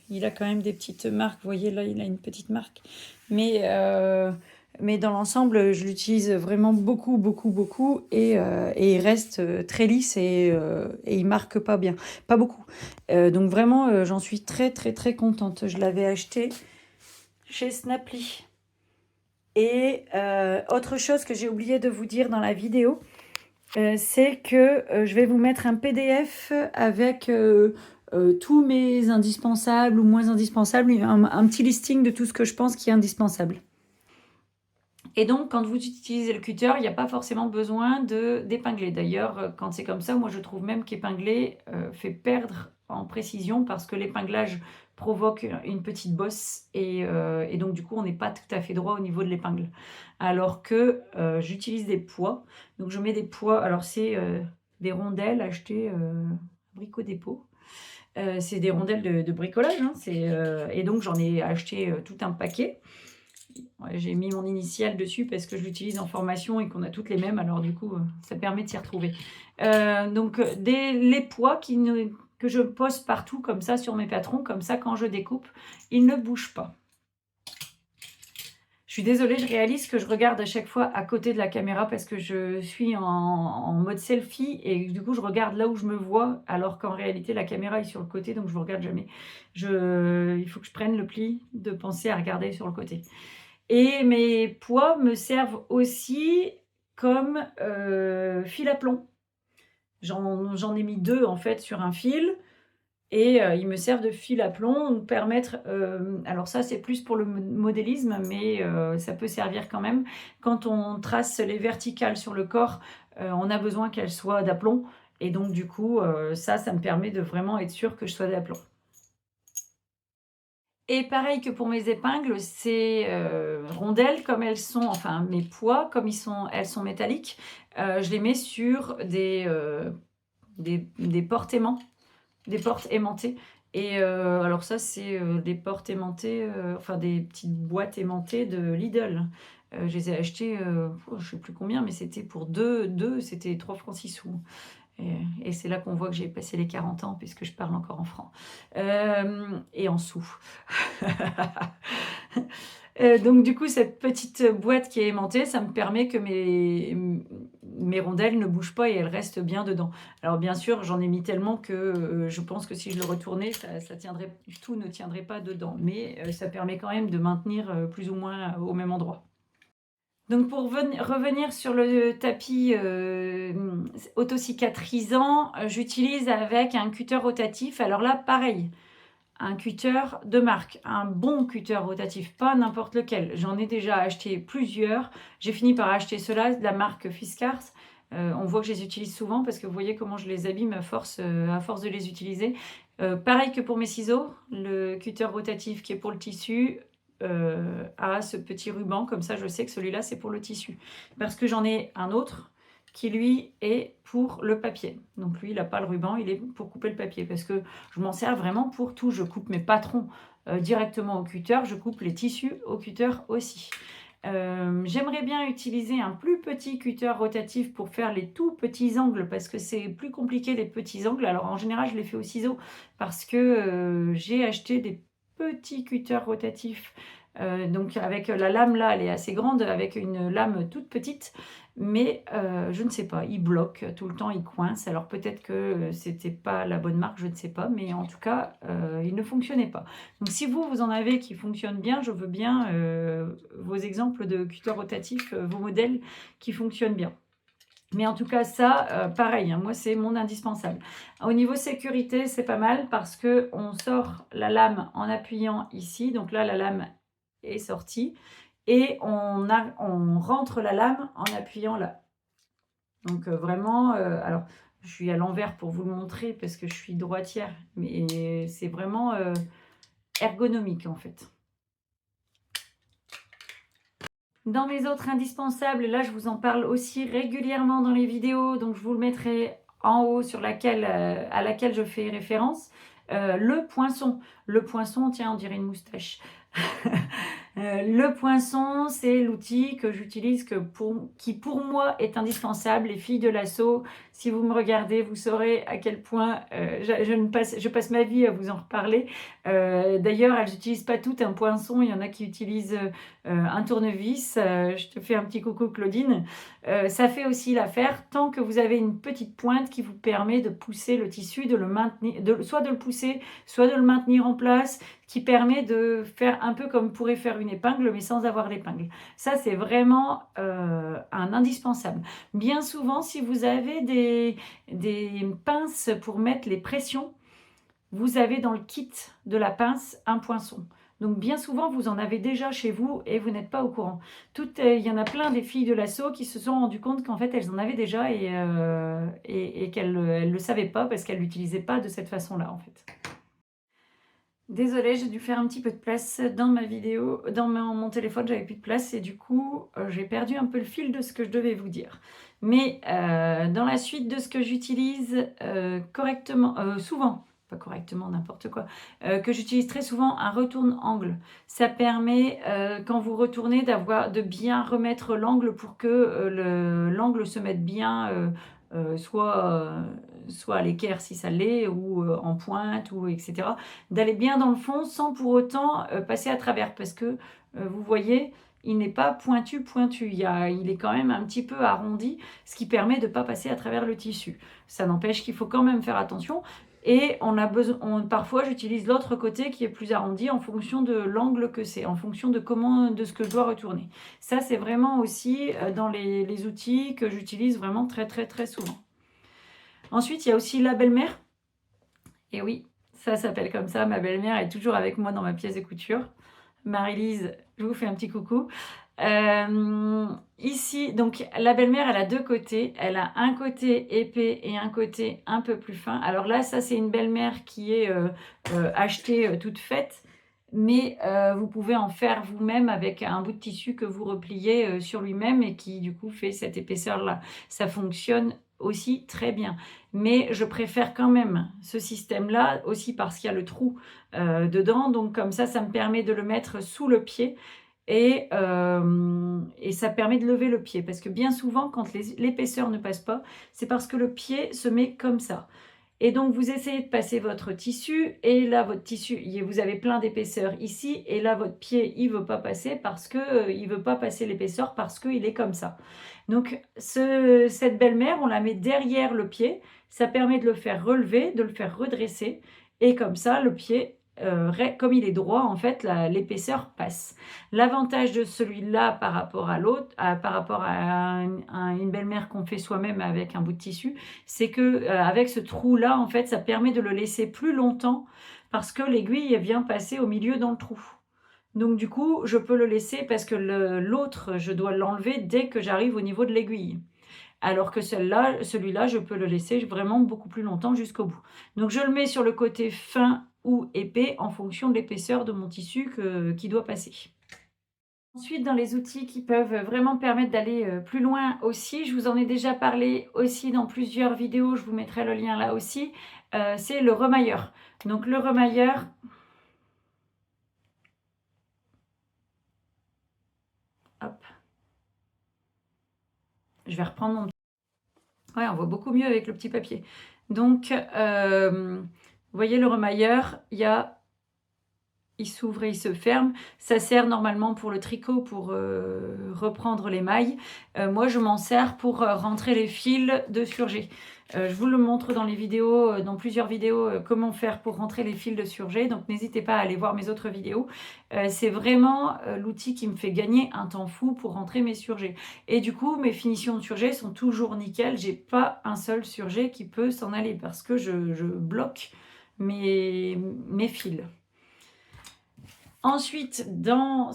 il a quand même des petites marques, vous voyez là il a une petite marque, mais dans l'ensemble je l'utilise vraiment beaucoup et il reste très lisse et il marque pas bien, pas beaucoup. Donc vraiment j'en suis très contente. Je l'avais acheté chez Snapply. Et autre chose que j'ai oublié de vous dire dans la vidéo, c'est que je vais vous mettre un PDF avec tous mes indispensables ou moins indispensables, un petit listing de tout ce que je pense qui est indispensable. Et donc, quand vous utilisez le cutter, il n'y a pas forcément besoin d'épingler. D'ailleurs, quand c'est comme ça, moi je trouve même qu'épingler fait perdre en précision parce que l'épinglage provoque une petite bosse et donc du coup on n'est pas tout à fait droit au niveau de l'épingle. Alors que j'utilise des poids, donc je mets des poids, alors c'est des rondelles achetées Brico Dépôt. C'est des rondelles de bricolage, hein, et donc j'en ai acheté tout un paquet. Ouais, j'ai mis mon initiale dessus parce que je l'utilise en formation et qu'on a toutes les mêmes, alors du coup ça permet de s'y retrouver. Donc les poids que je pose partout comme ça sur mes patrons, comme ça quand je découpe, ils ne bougent pas. Je suis désolée, je réalise que je regarde à chaque fois à côté de la caméra parce que je suis en mode selfie et du coup je regarde là où je me vois alors qu'en réalité la caméra est sur le côté donc je ne vous regarde jamais. Il faut que je prenne le pli de penser à regarder sur le côté. Et mes poids me servent aussi comme fil à plomb. J'en ai mis 2 en fait sur un fil et ils me servent de fil à plomb, donc permettre, alors ça c'est plus pour le modélisme, mais ça peut servir quand même. Quand on trace les verticales sur le corps, on a besoin qu'elles soient d'aplomb et donc du coup, ça me permet de vraiment être sûre que je sois d'aplomb. Et pareil que pour mes épingles, ces rondelles, comme elles sont, enfin mes poids, comme elles sont métalliques, je les mets sur des portes aimants, des portes aimantées. Et alors ça, c'est des portes aimantées, enfin des petites boîtes aimantées de Lidl. Je les ai achetées, je ne sais plus combien, mais c'était pour deux, c'était 3 francs 6 sous. Et c'est là qu'on voit que j'ai passé les 40 ans, puisque je parle encore en francs. Et en sous. Donc du coup, cette petite boîte qui est aimantée, ça me permet que mes rondelles ne bougent pas et elles restent bien dedans. Alors bien sûr, j'en ai mis tellement que je pense que si je le retournais, tout ne tiendrait pas dedans. Mais ça permet quand même de maintenir plus ou moins au même endroit. Donc pour revenir sur le tapis autocicatrisant, j'utilise avec un cutter rotatif. Alors là, pareil, un cutter de marque, un bon cutter rotatif, pas n'importe lequel. J'en ai déjà acheté plusieurs. J'ai fini par acheter ceux-là de la marque Fiskars. On voit que je les utilise souvent parce que vous voyez comment je les abîme à force de les utiliser. Pareil que pour mes ciseaux, le cutter rotatif qui est pour le tissu a ce petit ruban. Comme ça, je sais que celui-là, c'est pour le tissu. Parce que j'en ai un autre qui lui est pour le papier. Donc lui, il n'a pas le ruban, il est pour couper le papier. Parce que je m'en sers vraiment pour tout. Je coupe mes patrons directement au cutter, je coupe les tissus au cutter aussi. J'aimerais bien utiliser un plus petit cutter rotatif pour faire les tout petits angles parce que c'est plus compliqué les petits angles. Alors en général, je les fais au ciseau parce que j'ai acheté des petits cutters rotatifs. Donc avec la lame là, elle est assez grande, avec une lame toute petite, mais je ne sais pas, il bloque tout le temps, il coince. Alors peut-être que c'était pas la bonne marque, je ne sais pas, mais en tout cas, il ne fonctionnait pas. Donc si vous en avez qui fonctionnent bien, je veux bien vos exemples de cutters rotatifs, vos modèles qui fonctionnent bien. Mais en tout cas, ça, pareil, hein, moi, c'est mon indispensable. Au niveau sécurité, c'est pas mal parce qu'on sort la lame en appuyant ici. Donc là, la lame est sortie. Et on rentre la lame en appuyant là. Donc vraiment, alors, je suis à l'envers pour vous le montrer parce que je suis droitière. Mais c'est vraiment ergonomique en fait. Dans mes autres indispensables, là je vous en parle aussi régulièrement dans les vidéos, donc je vous le mettrai en haut sur à laquelle je fais référence. Le poinçon. Le poinçon, tiens, on dirait une moustache. Le poinçon, c'est l'outil que j'utilise, qui pour moi est indispensable. Les filles de l'assaut, si vous me regardez, vous saurez à quel point je passe ma vie à vous en reparler. D'ailleurs, elles n'utilisent pas toutes un poinçon. Il y en a qui utilisent un tournevis. Je te fais un petit coucou, Claudine. Ça fait aussi l'affaire tant que vous avez une petite pointe qui vous permet de pousser le tissu, de le maintenir, soit de le pousser, soit de le maintenir en place, qui permet de faire un peu comme pourrait faire une épingle, mais sans avoir l'épingle. Ça, c'est vraiment un indispensable. Bien souvent, si vous avez des pinces pour mettre les pressions, vous avez dans le kit de la pince un poinçon. Donc bien souvent, vous en avez déjà chez vous et vous n'êtes pas au courant. Il y en a plein des filles de l'assaut qui se sont rendues compte qu'en fait, elles en avaient déjà et qu'elles ne le savaient pas parce qu'elles ne l'utilisaient pas de cette façon-là, en fait. Désolée, j'ai dû faire un petit peu de place dans ma vidéo, dans mon téléphone, j'avais plus de place et du coup, j'ai perdu un peu le fil de ce que je devais vous dire. Mais dans la suite de ce que j'utilise correctement, souvent, pas correctement, n'importe quoi, que j'utilise très souvent, un retourne-angle. Ça permet, quand vous retournez, de bien remettre l'angle pour que l'angle se mette bien, soit à l'équerre si ça l'est, ou en pointe, ou etc. D'aller bien dans le fond sans pour autant passer à travers, parce que vous voyez, il n'est pas pointu. Il est quand même un petit peu arrondi, ce qui permet de ne pas passer à travers le tissu. Ça n'empêche qu'il faut quand même faire attention. Et parfois, j'utilise l'autre côté qui est plus arrondi en fonction de l'angle que c'est, en fonction de ce que je dois retourner. Ça, c'est vraiment aussi dans les outils que j'utilise vraiment très, très, très souvent. Ensuite, il y a aussi la belle-mère. Et oui, ça s'appelle comme ça. Ma belle-mère est toujours avec moi dans ma pièce de couture. Marie-Lise, je vous fais un petit coucou. Ici, donc la belle-mère, elle a deux côtés. Elle a un côté épais et un côté un peu plus fin. Alors là, ça, c'est une belle-mère qui est achetée toute faite. Mais vous pouvez en faire vous-même avec un bout de tissu que vous repliez sur lui-même et qui, du coup, fait cette épaisseur-là. Ça fonctionne aussi très bien. Mais je préfère quand même ce système-là, aussi parce qu'il y a le trou dedans. Donc comme ça me permet de le mettre sous le pied et ça permet de lever le pied. Parce que bien souvent, quand l'épaisseur ne passe pas, c'est parce que le pied se met comme ça. Et donc, vous essayez de passer votre tissu, et là, votre tissu, vous avez plein d'épaisseur ici, et là, votre pied, il ne veut pas passer parce que il veut pas passer l'épaisseur parce qu'il est comme ça. Donc, cette belle-mère, on la met derrière le pied, ça permet de le faire relever, de le faire redresser, et comme ça, le pied, comme il est droit, en fait, l'épaisseur passe. L'avantage de celui-là par rapport à l'autre, par rapport à une belle-mère qu'on fait soi-même avec un bout de tissu, c'est que avec ce trou-là, en fait, ça permet de le laisser plus longtemps parce que l'aiguille vient passer au milieu dans le trou. Donc du coup, je peux le laisser parce que l'autre, je dois l'enlever dès que j'arrive au niveau de l'aiguille. Alors que celui-là, je peux le laisser vraiment beaucoup plus longtemps jusqu'au bout. Donc je le mets sur le côté fin ou épais en fonction de l'épaisseur de mon tissu qui doit passer. Ensuite, dans les outils qui peuvent vraiment permettre d'aller plus loin aussi, je vous en ai déjà parlé aussi dans plusieurs vidéos, je vous mettrai le lien là aussi, c'est le remailleur. Donc le remailleur, hop, je vais reprendre mon... Ouais, on voit beaucoup mieux avec le petit papier. Donc, vous voyez le remailleur, il s'ouvre et il se ferme. Ça sert normalement pour le tricot, pour reprendre les mailles. Moi, je m'en sers pour rentrer les fils de surgé. Je vous le montre dans les vidéos, dans plusieurs vidéos, comment faire pour rentrer les fils de surgé. Donc, n'hésitez pas à aller voir mes autres vidéos. C'est vraiment l'outil qui me fait gagner un temps fou pour rentrer mes surgés. Et du coup, mes finitions de surgé sont toujours nickel. J'ai pas un seul surgé qui peut s'en aller parce que je bloque mes fils. Ensuite, dans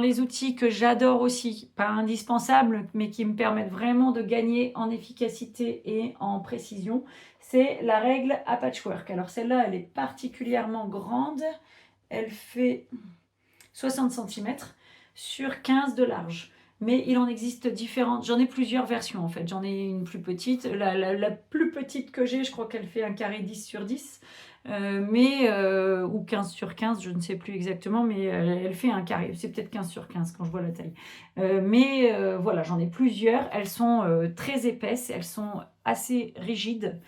les outils que j'adore aussi, pas indispensables, mais qui me permettent vraiment de gagner en efficacité et en précision, c'est la règle à patchwork. Alors celle-là, elle est particulièrement grande elle fait 60 cm sur 15 de large. Mais il en existe différentes. J'en ai plusieurs versions en fait. J'en ai une plus petite. La plus petite que j'ai, je crois qu'elle fait un carré 10 sur 10. Ou 15 sur 15, je ne sais plus exactement, mais elle fait un carré. C'est peut-être 15 sur 15 quand je vois la taille. Voilà, j'en ai plusieurs. Elles sont très épaisses, elles sont assez rigides.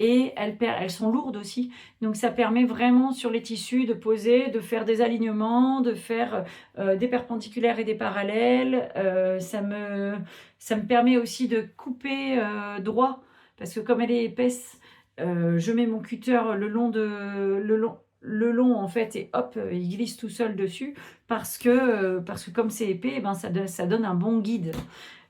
Et elles sont lourdes aussi, donc ça permet vraiment sur les tissus de poser, de faire des alignements, de faire des perpendiculaires et des parallèles. Ça me permet aussi de couper droit, parce que comme elle est épaisse, je mets mon cutter le long en fait, et hop, il glisse tout seul dessus, parce que comme c'est épais, eh ben, ça donne un bon guide.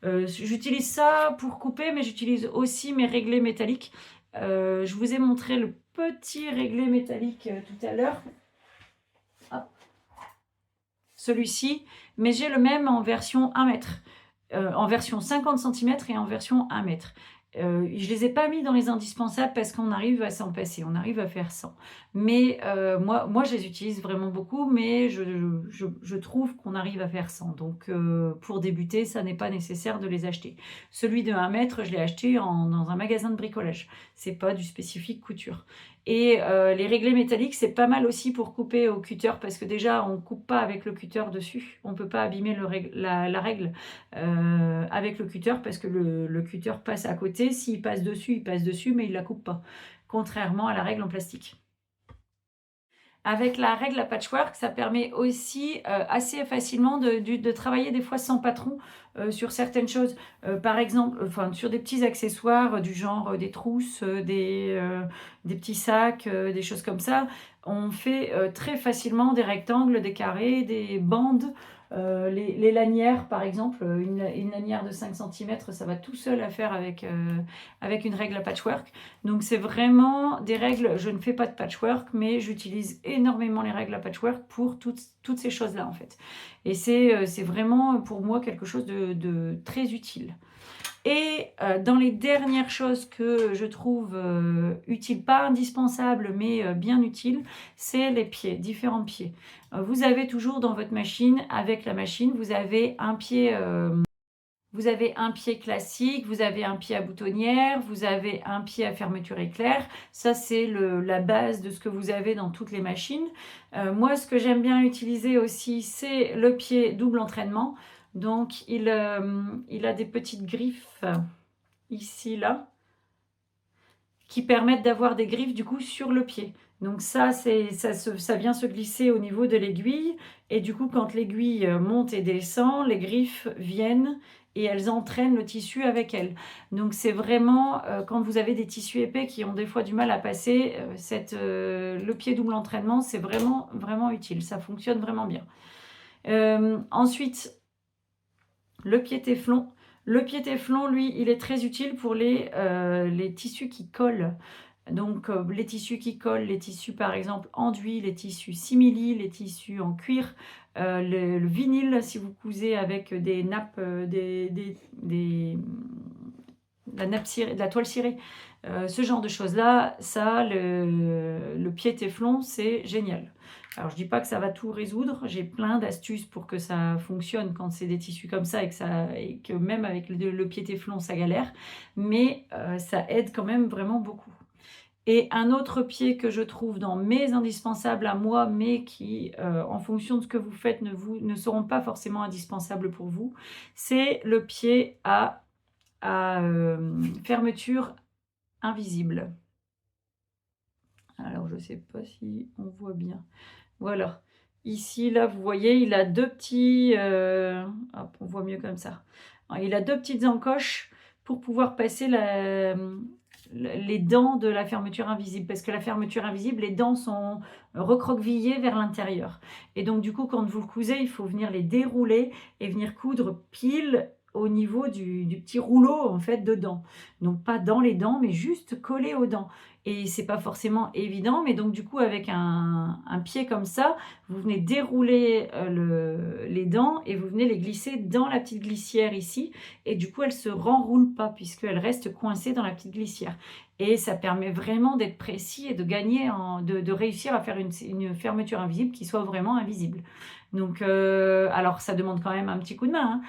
J'utilise ça pour couper, mais j'utilise aussi mes réglés métalliques. Je vous ai montré le petit réglé métallique tout à l'heure. Celui-ci, mais j'ai le même en version 1 mètre, en version 50 cm et en version 1 mètre. Je ne les ai pas mis dans les indispensables parce qu'on arrive à s'en passer, on arrive à faire sans. Mais moi, je les utilise vraiment beaucoup, mais je trouve qu'on arrive à faire sans. Donc, pour débuter, ça n'est pas nécessaire de les acheter. Celui de 1 mètre, je l'ai acheté dans un magasin de bricolage. C'est pas du spécifique couture. Et les réglés métalliques, c'est pas mal aussi pour couper au cutter, parce que déjà, on ne coupe pas avec le cutter dessus. On ne peut pas abîmer la règle avec le cutter, parce que le cutter passe à côté. S'il passe dessus, mais il ne la coupe pas. Contrairement à la règle en plastique. Avec la règle à patchwork, ça permet aussi assez facilement de travailler des fois sans patron sur certaines choses. Par exemple, sur des petits accessoires du genre des trousses, des petits sacs, des choses comme ça. On fait très facilement des rectangles, des carrés, des bandes. Les lanières, par exemple, une lanière de 5 cm, ça va tout seul à faire avec une règle à patchwork. Donc c'est vraiment des règles, je ne fais pas de patchwork, mais j'utilise énormément les règles à patchwork pour toutes ces choses-là en fait. Et c'est vraiment pour moi quelque chose de très utile. Et dans les dernières choses que je trouve utiles, pas indispensables, mais bien utiles, c'est les pieds, différents pieds. Vous avez toujours dans votre machine, avec la machine, vous avez un pied classique, vous avez un pied à boutonnière, vous avez un pied à fermeture éclair. Ça, c'est la base de ce que vous avez dans toutes les machines. Moi, ce que j'aime bien utiliser aussi, c'est le pied double entraînement. Donc, il a des petites griffes ici, là, qui permettent d'avoir des griffes du coup sur le pied. Donc ça vient se glisser au niveau de l'aiguille, et du coup quand l'aiguille monte et descend, les griffes viennent et elles entraînent le tissu avec elles. Donc c'est vraiment, quand vous avez des tissus épais qui ont des fois du mal à passer, le pied double entraînement, c'est vraiment, vraiment utile. Ça fonctionne vraiment bien. Ensuite, le pied téflon. Le pied téflon, lui, il est très utile pour les tissus qui collent. Donc, les tissus qui collent, les tissus par exemple enduits, les tissus simili, les tissus en cuir, le vinyle, si vous cousez avec des nappes, de la toile cirée, ce genre de choses-là, ça, le pied téflon, c'est génial. Alors, je ne dis pas que ça va tout résoudre, j'ai plein d'astuces pour que ça fonctionne quand c'est des tissus comme ça, et que même avec le pied téflon, ça galère, mais ça aide quand même vraiment beaucoup. Et un autre pied que je trouve dans mes indispensables à moi, mais qui, en fonction de ce que vous faites, ne seront pas forcément indispensables pour vous, c'est le pied à fermeture invisible. Alors, je ne sais pas si on voit bien. Voilà. Ici, là, vous voyez, il a deux petits... hop, on voit mieux comme ça. Il a deux petites encoches pour pouvoir passer les dents de la fermeture invisible. Parce que la fermeture invisible, les dents sont recroquevillées vers l'intérieur. Et donc, du coup, quand vous le cousez, il faut venir les dérouler et venir coudre pile au niveau du petit rouleau, en fait, de dents. Donc, pas dans les dents, mais juste collé aux dents. et c'est pas forcément évident, mais donc du coup avec un pied comme ça, vous venez dérouler, les dents et vous venez les glisser dans la petite glissière ici et du coup elles se renroulent pas puisqu'elles restent coincées dans la petite glissière et ça permet vraiment d'être précis et de gagner de réussir à faire une fermeture invisible qui soit vraiment invisible. Donc alors ça demande quand même un petit coup de main, hein.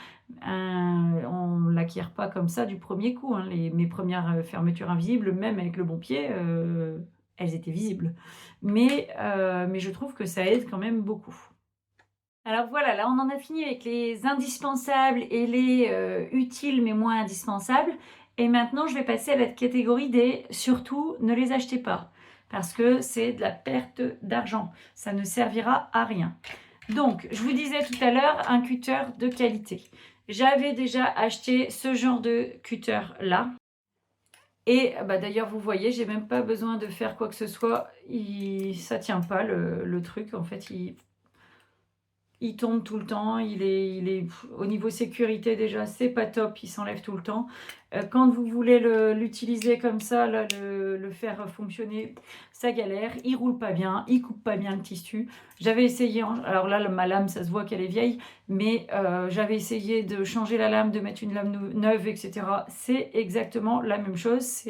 On ne l'acquiert pas comme ça du premier coup, hein. Mes premières fermetures invisibles, même avec le bon pied, elles étaient visibles. Mais je trouve que ça aide quand même beaucoup. Alors voilà, là on en a fini avec les indispensables et les utiles mais moins indispensables. Et maintenant je vais passer à la catégorie des surtout ne les achetez pas. Parce que c'est de la perte d'argent. Ça ne servira à rien. Donc, je vous disais tout à l'heure, un cutter de qualité. J'avais déjà acheté ce genre de cutter là. Et bah, d'ailleurs, vous voyez, j'ai même pas besoin de faire quoi que ce soit. Ça tient pas le truc. En fait, il tombe tout le temps, il est au niveau sécurité déjà, c'est pas top, il s'enlève tout le temps. Quand vous voulez l'utiliser comme ça, là, le faire fonctionner, ça galère, il roule pas bien, il coupe pas bien le tissu. J'avais essayé, alors là, ma lame, ça se voit qu'elle est vieille, mais j'avais essayé de changer la lame, de mettre une lame neuve, etc. C'est exactement la même chose.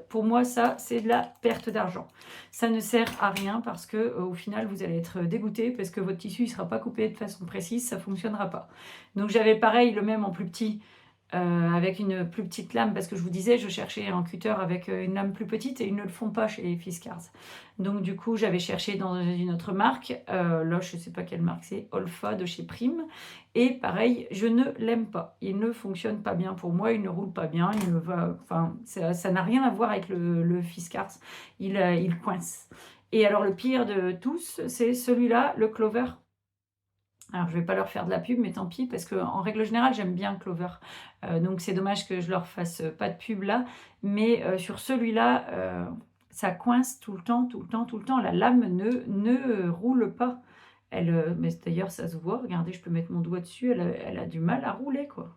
Pour moi, ça, c'est de la perte d'argent. Ça ne sert à rien parce que au final, vous allez être dégoûté parce que votre tissu ne sera pas coupé de façon précise, ça ne fonctionnera pas. Donc j'avais pareil, le même en plus petit, avec une plus petite lame, parce que je vous disais, je cherchais un cutter avec une lame plus petite et ils ne le font pas chez Fiskars. Donc du coup, j'avais cherché dans une autre marque, là je ne sais pas quelle marque c'est, Olfa de chez Prime, et pareil, je ne l'aime pas. Il ne fonctionne pas bien pour moi, il ne roule pas bien, enfin, ça n'a rien à voir avec le Fiskars, il coince. Et alors le pire de tous, c'est celui-là, le Clover. Alors, je ne vais pas leur faire de la pub, mais tant pis, parce qu'en règle générale, j'aime bien Clover. Donc, c'est dommage que je leur fasse pas de pub là. Mais sur celui-là, ça coince tout le temps, tout le temps, tout le temps. La lame ne roule pas. Mais d'ailleurs, ça se voit. Regardez, je peux mettre mon doigt dessus. Elle a du mal à rouler, quoi.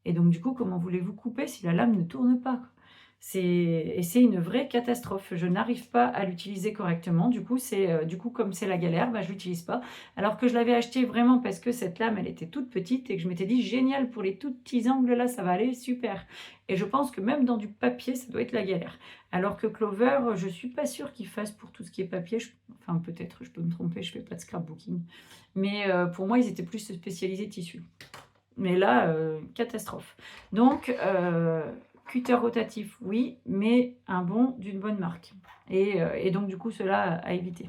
Et donc, du coup, comment voulez-vous couper si la lame ne tourne pas, quoi? Et c'est une vraie catastrophe. Je n'arrive pas à l'utiliser correctement. Du coup, comme c'est la galère, bah, je l'utilise pas. Alors que je l'avais acheté vraiment parce que cette lame, elle était toute petite et que je m'étais dit génial pour les tout petits angles là, ça va aller super. Et je pense que même dans du papier, ça doit être la galère. Alors que Clover, je suis pas sûre qu'il fasse pour tout ce qui est papier. Enfin, peut-être, je peux me tromper, je fais pas de scrapbooking. Mais pour moi, ils étaient plus spécialisés tissu. Mais là, catastrophe. Donc, cutter rotatif, oui, mais un bon d'une bonne marque. Et donc, du coup, cela à éviter.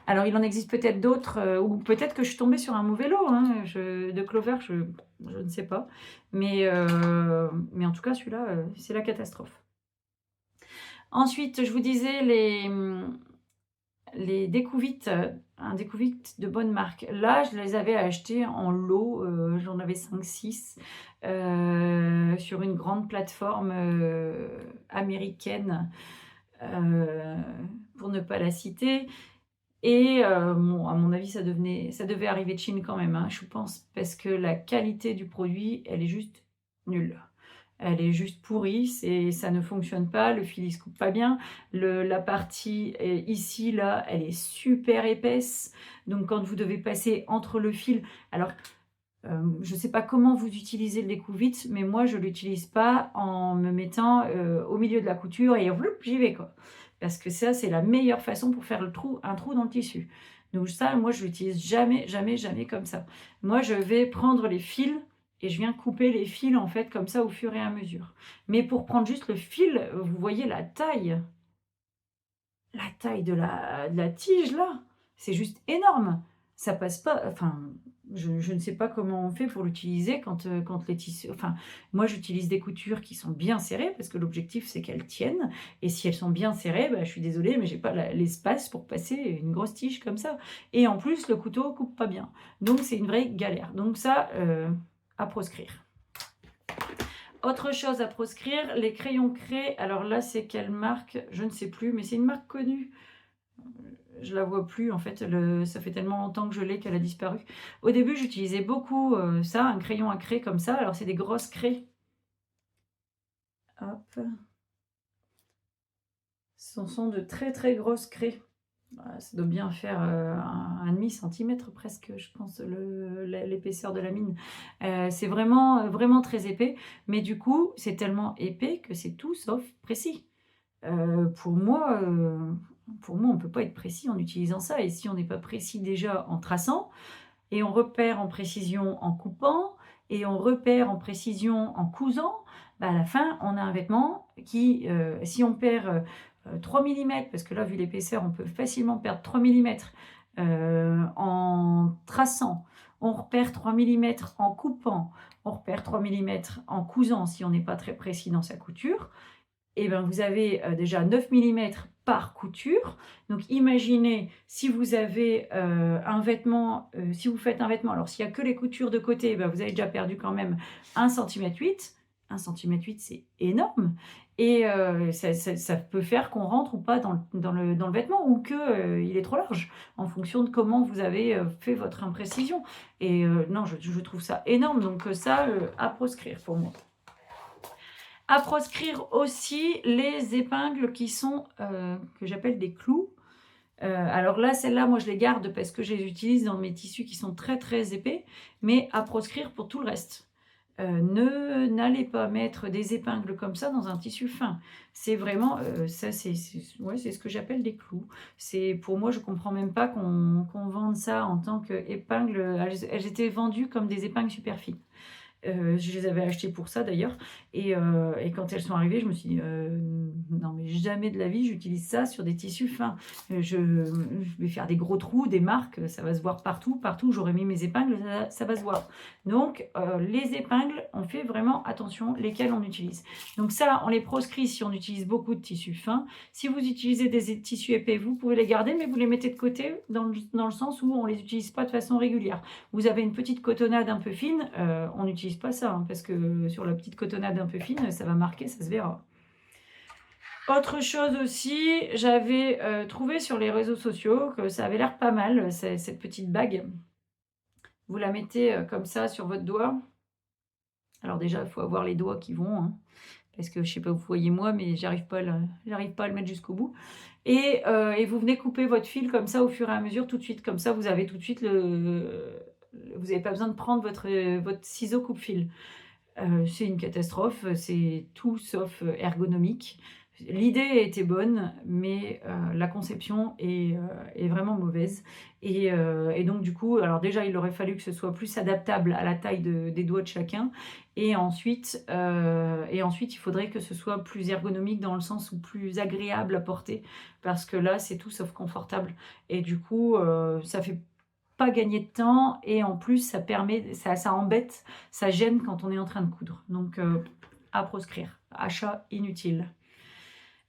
Alors, il en existe peut-être d'autres, ou peut-être que je suis tombée sur un mauvais lot hein, de Clover, je ne sais pas. Mais en tout cas, celui-là, c'est la catastrophe. Ensuite, je vous disais les découvites, un découvite de bonne marque. Là, je les avais achetés en lot, j'en avais 5-6 sur une grande plateforme américaine, pour ne pas la citer. Et bon, à mon avis, ça devait arriver de Chine quand même, hein, je pense, parce que la qualité du produit, elle est juste nulle. Elle est juste pourrie, ça ne fonctionne pas, le fil il se coupe pas bien, la partie ici, là, elle est super épaisse, donc quand vous devez passer entre le fil, alors je ne sais pas comment vous utilisez le découvite, mais moi je ne l'utilise pas en me mettant au milieu de la couture et vloup, j'y vais quoi. Parce que ça, c'est la meilleure façon pour faire un trou dans le tissu. Donc ça, moi je l'utilise jamais, jamais, jamais comme ça. Moi je vais prendre les fils et je viens couper les fils en fait comme ça au fur et à mesure. Mais pour prendre juste le fil, vous voyez la taille de la tige là, c'est juste énorme. Ça passe pas, enfin, je ne sais pas comment on fait pour l'utiliser quand les tissus, enfin, moi j'utilise des coutures qui sont bien serrées parce que l'objectif c'est qu'elles tiennent et si elles sont bien serrées, bah, je suis désolée mais j'ai pas l'espace pour passer une grosse tige comme ça. Et en plus le couteau coupe pas bien, donc c'est une vraie galère. Donc ça, à proscrire. Autre chose à proscrire, les crayons craie. Alors là, c'est quelle marque? Je ne sais plus, mais c'est une marque connue. Je la vois plus, en fait, ça fait tellement longtemps que je l'ai qu'elle a disparu. Au début, j'utilisais beaucoup ça, un crayon à craie comme ça. Alors, c'est des grosses craies. Hop. Ce sont de très, très grosses craies. Ça doit bien faire, un demi-centimètre presque, je pense, l'épaisseur de la mine. C'est vraiment, vraiment très épais, mais du coup, c'est tellement épais que c'est tout sauf précis. Heu, pour moi, heu, pour moi, on ne peut pas être précis en utilisant ça et si on n'est pas précis déjà en traçant et on repère en précision en coupant et on repère en précision en cousant, bah, à la fin, on a un vêtement qui, si on perd, 3 millimètres, parce que là, vu l'épaisseur, on peut facilement perdre 3 millimètres, en traçant, on repère 3 millimètres en coupant, on repère 3 millimètres en cousant si on n'est pas très précis dans sa couture, et ben, vous avez, déjà 9 millimètres par couture. Donc imaginez si vous avez, un vêtement, si vous faites un vêtement, alors s'il y a que les coutures de côté, bah, vous avez déjà perdu quand même 1,8 cm. 1,8 cm, c'est énorme et ça peut faire qu'on rentre ou pas dans le vêtement ou que, il est trop large en fonction de comment vous avez, fait votre imprécision et non, je trouve ça énorme donc ça, à proscrire pour moi. À proscrire aussi les épingles qui sont, que j'appelle des clous. Alors là, celles-là, moi, je les garde parce que je les utilise dans mes tissus qui sont très, très épais, mais à proscrire pour tout le reste. N'allez pas mettre des épingles comme ça dans un tissu fin. C'est vraiment, ça ouais, c'est ce que j'appelle des clous. C'est pour moi, je comprends même pas qu'on vende ça en tant qu'épingles, elles étaient vendues comme des épingles super fines. Je les avais achetées pour ça d'ailleurs et quand elles sont arrivées, je me suis dit: Non mais jamais de la vie j'utilise ça sur des tissus fins. Je vais faire des gros trous, des marques, ça va se voir partout. Partout où j'aurais mis mes épingles, ça va se voir. Donc les épingles, on fait vraiment attention lesquelles on utilise. Donc ça, on les proscrit si on utilise beaucoup de tissus fins. Si vous utilisez des tissus épais, vous pouvez les garder, mais vous les mettez de côté dans le sens où on les utilise pas de façon régulière. Vous avez une petite cotonnade un peu fine, on n'utilise pas ça, hein, parce que sur la petite cotonnade un peu fine, ça va marquer, ça se verra. Autre chose aussi, j'avais, trouvé sur les réseaux sociaux que ça avait l'air pas mal, cette petite bague. Vous la mettez, comme ça sur votre doigt. Alors déjà, il faut avoir les doigts qui vont, hein, parce que je sais pas, vous voyez moi, mais j'arrive pas à le mettre jusqu'au bout et vous venez couper votre fil comme ça au fur et à mesure tout de suite. Comme ça, vous avez tout de suite vous avez pas besoin de prendre votre ciseau coupe-fil. C'est une catastrophe, c'est tout sauf, ergonomique. L'idée était bonne, mais la conception est vraiment mauvaise et donc du coup, alors déjà, il aurait fallu que ce soit plus adaptable à la taille des doigts de chacun et ensuite, il faudrait que ce soit plus ergonomique dans le sens où plus agréable à porter parce que là, c'est tout sauf confortable et du coup, ça fait pas gagner de temps et en plus ça embête, ça gêne quand on est en train de coudre. Donc à proscrire, achat inutile.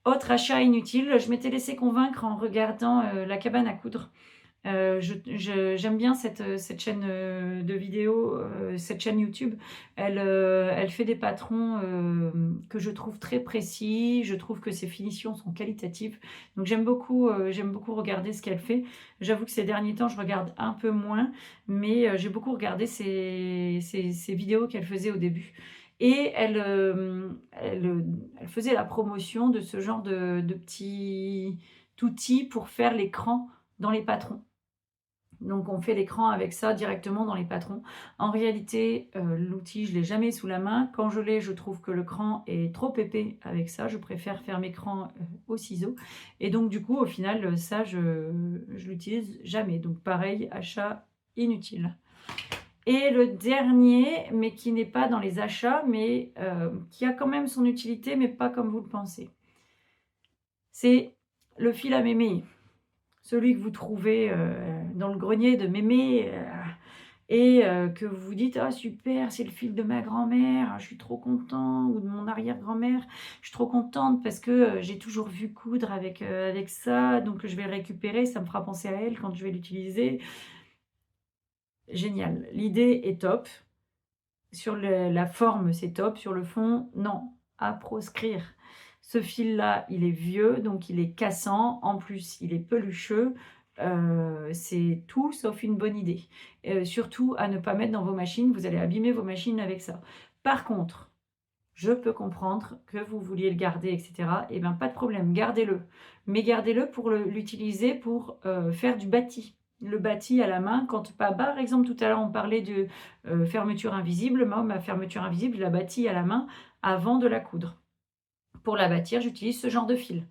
Autre achat inutile, je m'étais laissée convaincre en regardant, La cabane à coudre. J'aime bien cette chaîne, de vidéos, cette chaîne YouTube. Elle fait des patrons, que je trouve très précis. Je trouve que ses finitions sont qualitatives. Donc j'aime beaucoup regarder ce qu'elle fait. J'avoue que ces derniers temps, je regarde un peu moins, mais j'ai beaucoup regardé ses vidéos qu'elle faisait au début et elle faisait la promotion de ce genre de petits outils pour faire l'écran dans les patrons. Donc on fait l'écran avec ça directement dans les patrons. En réalité, l'outil, je ne l'ai jamais sous la main. Quand je l'ai, je trouve que le cran est trop épais avec ça. Je préfère faire mes crans, au ciseau et donc du coup, au final, ça je l'utilise jamais. Donc pareil, achat inutile. Et le dernier, mais qui n'est pas dans les achats, mais qui a quand même son utilité, mais pas comme vous le pensez. C'est le fil à mémé. Celui que vous trouvez, dans le grenier de mémé, et que vous vous dites: «Ah super, c'est le fil de ma grand-mère, je suis trop content» ou de mon arrière-grand-mère. «Je suis trop contente parce que, j'ai toujours vu coudre avec ça, donc je vais le récupérer, ça me fera penser à elle quand je vais l'utiliser». Génial, l'idée est top. Sur la forme, c'est top. Sur le fond, non, à proscrire. Ce fil-là, il est vieux, donc il est cassant. En plus, il est pelucheux. C'est tout sauf une bonne idée. Surtout à ne pas mettre dans vos machines. Vous allez abîmer vos machines avec ça. Par contre, je peux comprendre que vous vouliez le garder, et cetera. Et bien, pas de problème, gardez-le. Mais gardez-le pour l'utiliser pour faire du bâti. Le bâti à la main, quand, par exemple, tout à l'heure, on parlait de fermeture invisible. Moi, ma fermeture invisible, je la bâtis à la main avant de la coudre. Pour la bâtir, j'utilise ce genre de fil.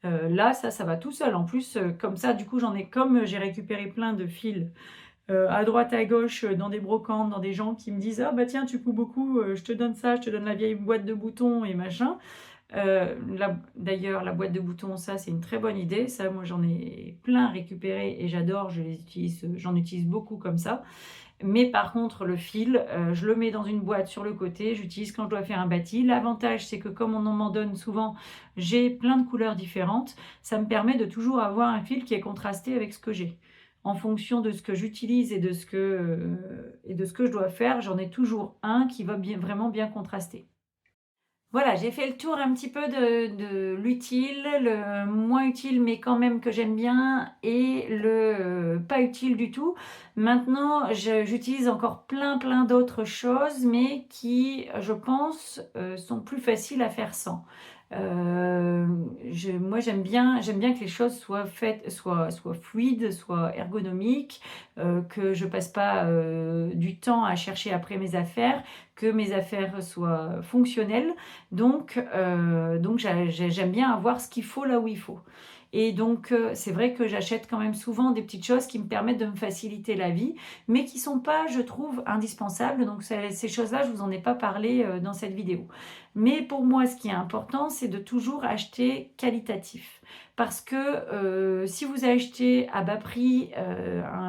Là, ça va tout seul. En plus, comme ça, du coup, comme j'ai récupéré plein de fils à droite, à gauche, dans des brocantes, dans des gens qui me disent: «Ah bah tiens, tu couds beaucoup, je te donne ça, je te donne la vieille boîte de boutons et machin». D'ailleurs, la boîte de boutons, ça, c'est une très bonne idée. Ça, moi, j'en ai plein récupéré et j'adore. J'en utilise beaucoup comme ça. Mais par contre, le fil, je le mets dans une boîte sur le côté. J'utilise quand je dois faire un bâti. L'avantage, c'est que comme on m'en donne souvent, j'ai plein de couleurs différentes. Ça me permet de toujours avoir un fil qui est contrasté avec ce que j'ai. En fonction de ce que j'utilise et de ce que je dois faire, j'en ai toujours un qui va vraiment bien contraster. Voilà, j'ai fait le tour un petit peu de l'utile, le moins utile, mais quand même que j'aime bien, et le pas utile du tout. Maintenant, j'utilise encore plein d'autres choses, mais qui, je pense, sont plus faciles à faire sans. Moi, j'aime bien que les choses soient faites, soient fluides, soient ergonomiques, que je passe pas du temps à chercher après mes affaires, que mes affaires soient fonctionnelles. Donc j'aime bien avoir ce qu'il faut là où il faut. Et donc, c'est vrai que j'achète quand même souvent des petites choses qui me permettent de me faciliter la vie, mais qui sont pas, je trouve, indispensables. Donc ces choses-là, je vous en ai pas parlé dans cette vidéo. Mais pour moi, ce qui est important, c'est de toujours acheter qualitatif. Parce que si vous achetez à bas prix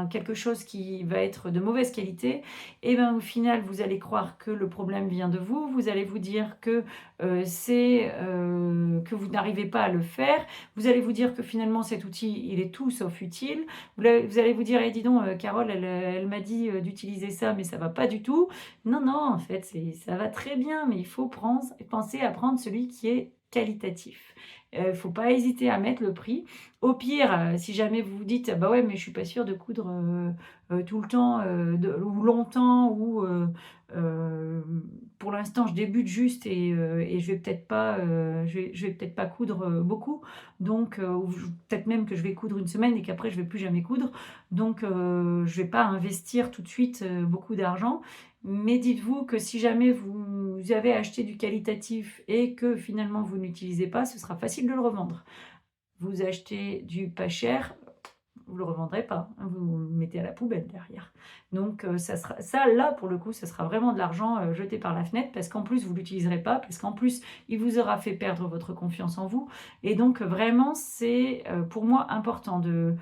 quelque chose qui va être de mauvaise qualité, et ben au final, vous allez croire que le problème vient de vous. Vous allez vous dire que que vous n'arrivez pas à le faire. Vous allez vous dire que finalement cet outil, il est tout sauf utile. Vous allez vous dire: «Eh dis donc, Carole, elle m'a dit, d'utiliser ça, mais ça va pas du tout». Non, non, en fait, ça va très bien, mais il faut penser à prendre celui qui est qualitatif. Faut pas hésiter à mettre le prix. Au pire, si jamais vous vous dites: «Ah bah ouais, mais je suis pas sûre de coudre, tout le temps, ou longtemps, ou pour l'instant je débute juste, et je vais peut-être pas coudre, beaucoup, donc ou peut-être même que je vais coudre une semaine et qu'après je vais plus jamais coudre, donc je vais pas investir tout de suite, beaucoup d'argent». Mais dites-vous que si jamais vous avez acheté du qualitatif et que finalement vous n'utilisez pas, ce sera facile de le revendre. Vous achetez du pas cher, vous ne le revendrez pas, hein, vous le mettez à la poubelle derrière. Donc ça, là, pour le coup, ça sera vraiment de l'argent jeté par la fenêtre, parce qu'en plus, vous ne l'utiliserez pas, parce qu'en plus, il vous aura fait perdre votre confiance en vous. Et donc, vraiment, c'est pour moi important de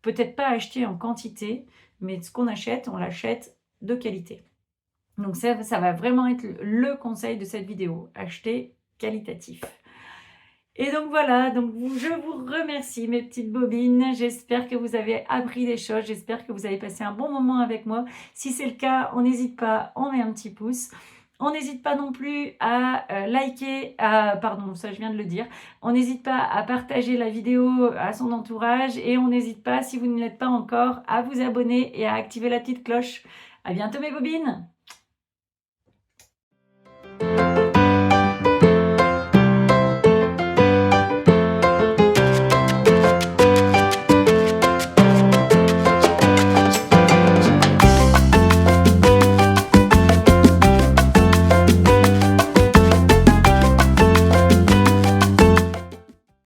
peut-être pas acheter en quantité, mais ce qu'on achète, on l'achète de qualité. Donc ça va vraiment être le conseil de cette vidéo, acheter qualitatif. Et donc voilà, donc je vous remercie mes petites bobines. J'espère que vous avez appris des choses, j'espère que vous avez passé un bon moment avec moi. Si c'est le cas, on n'hésite pas, on met un petit pouce. On n'hésite pas non plus à liker, pardon, ça je viens de le dire. On n'hésite pas à partager la vidéo à son entourage, et on n'hésite pas, si vous ne l'êtes pas encore, à vous abonner et à activer la petite cloche. À bientôt mes bobines!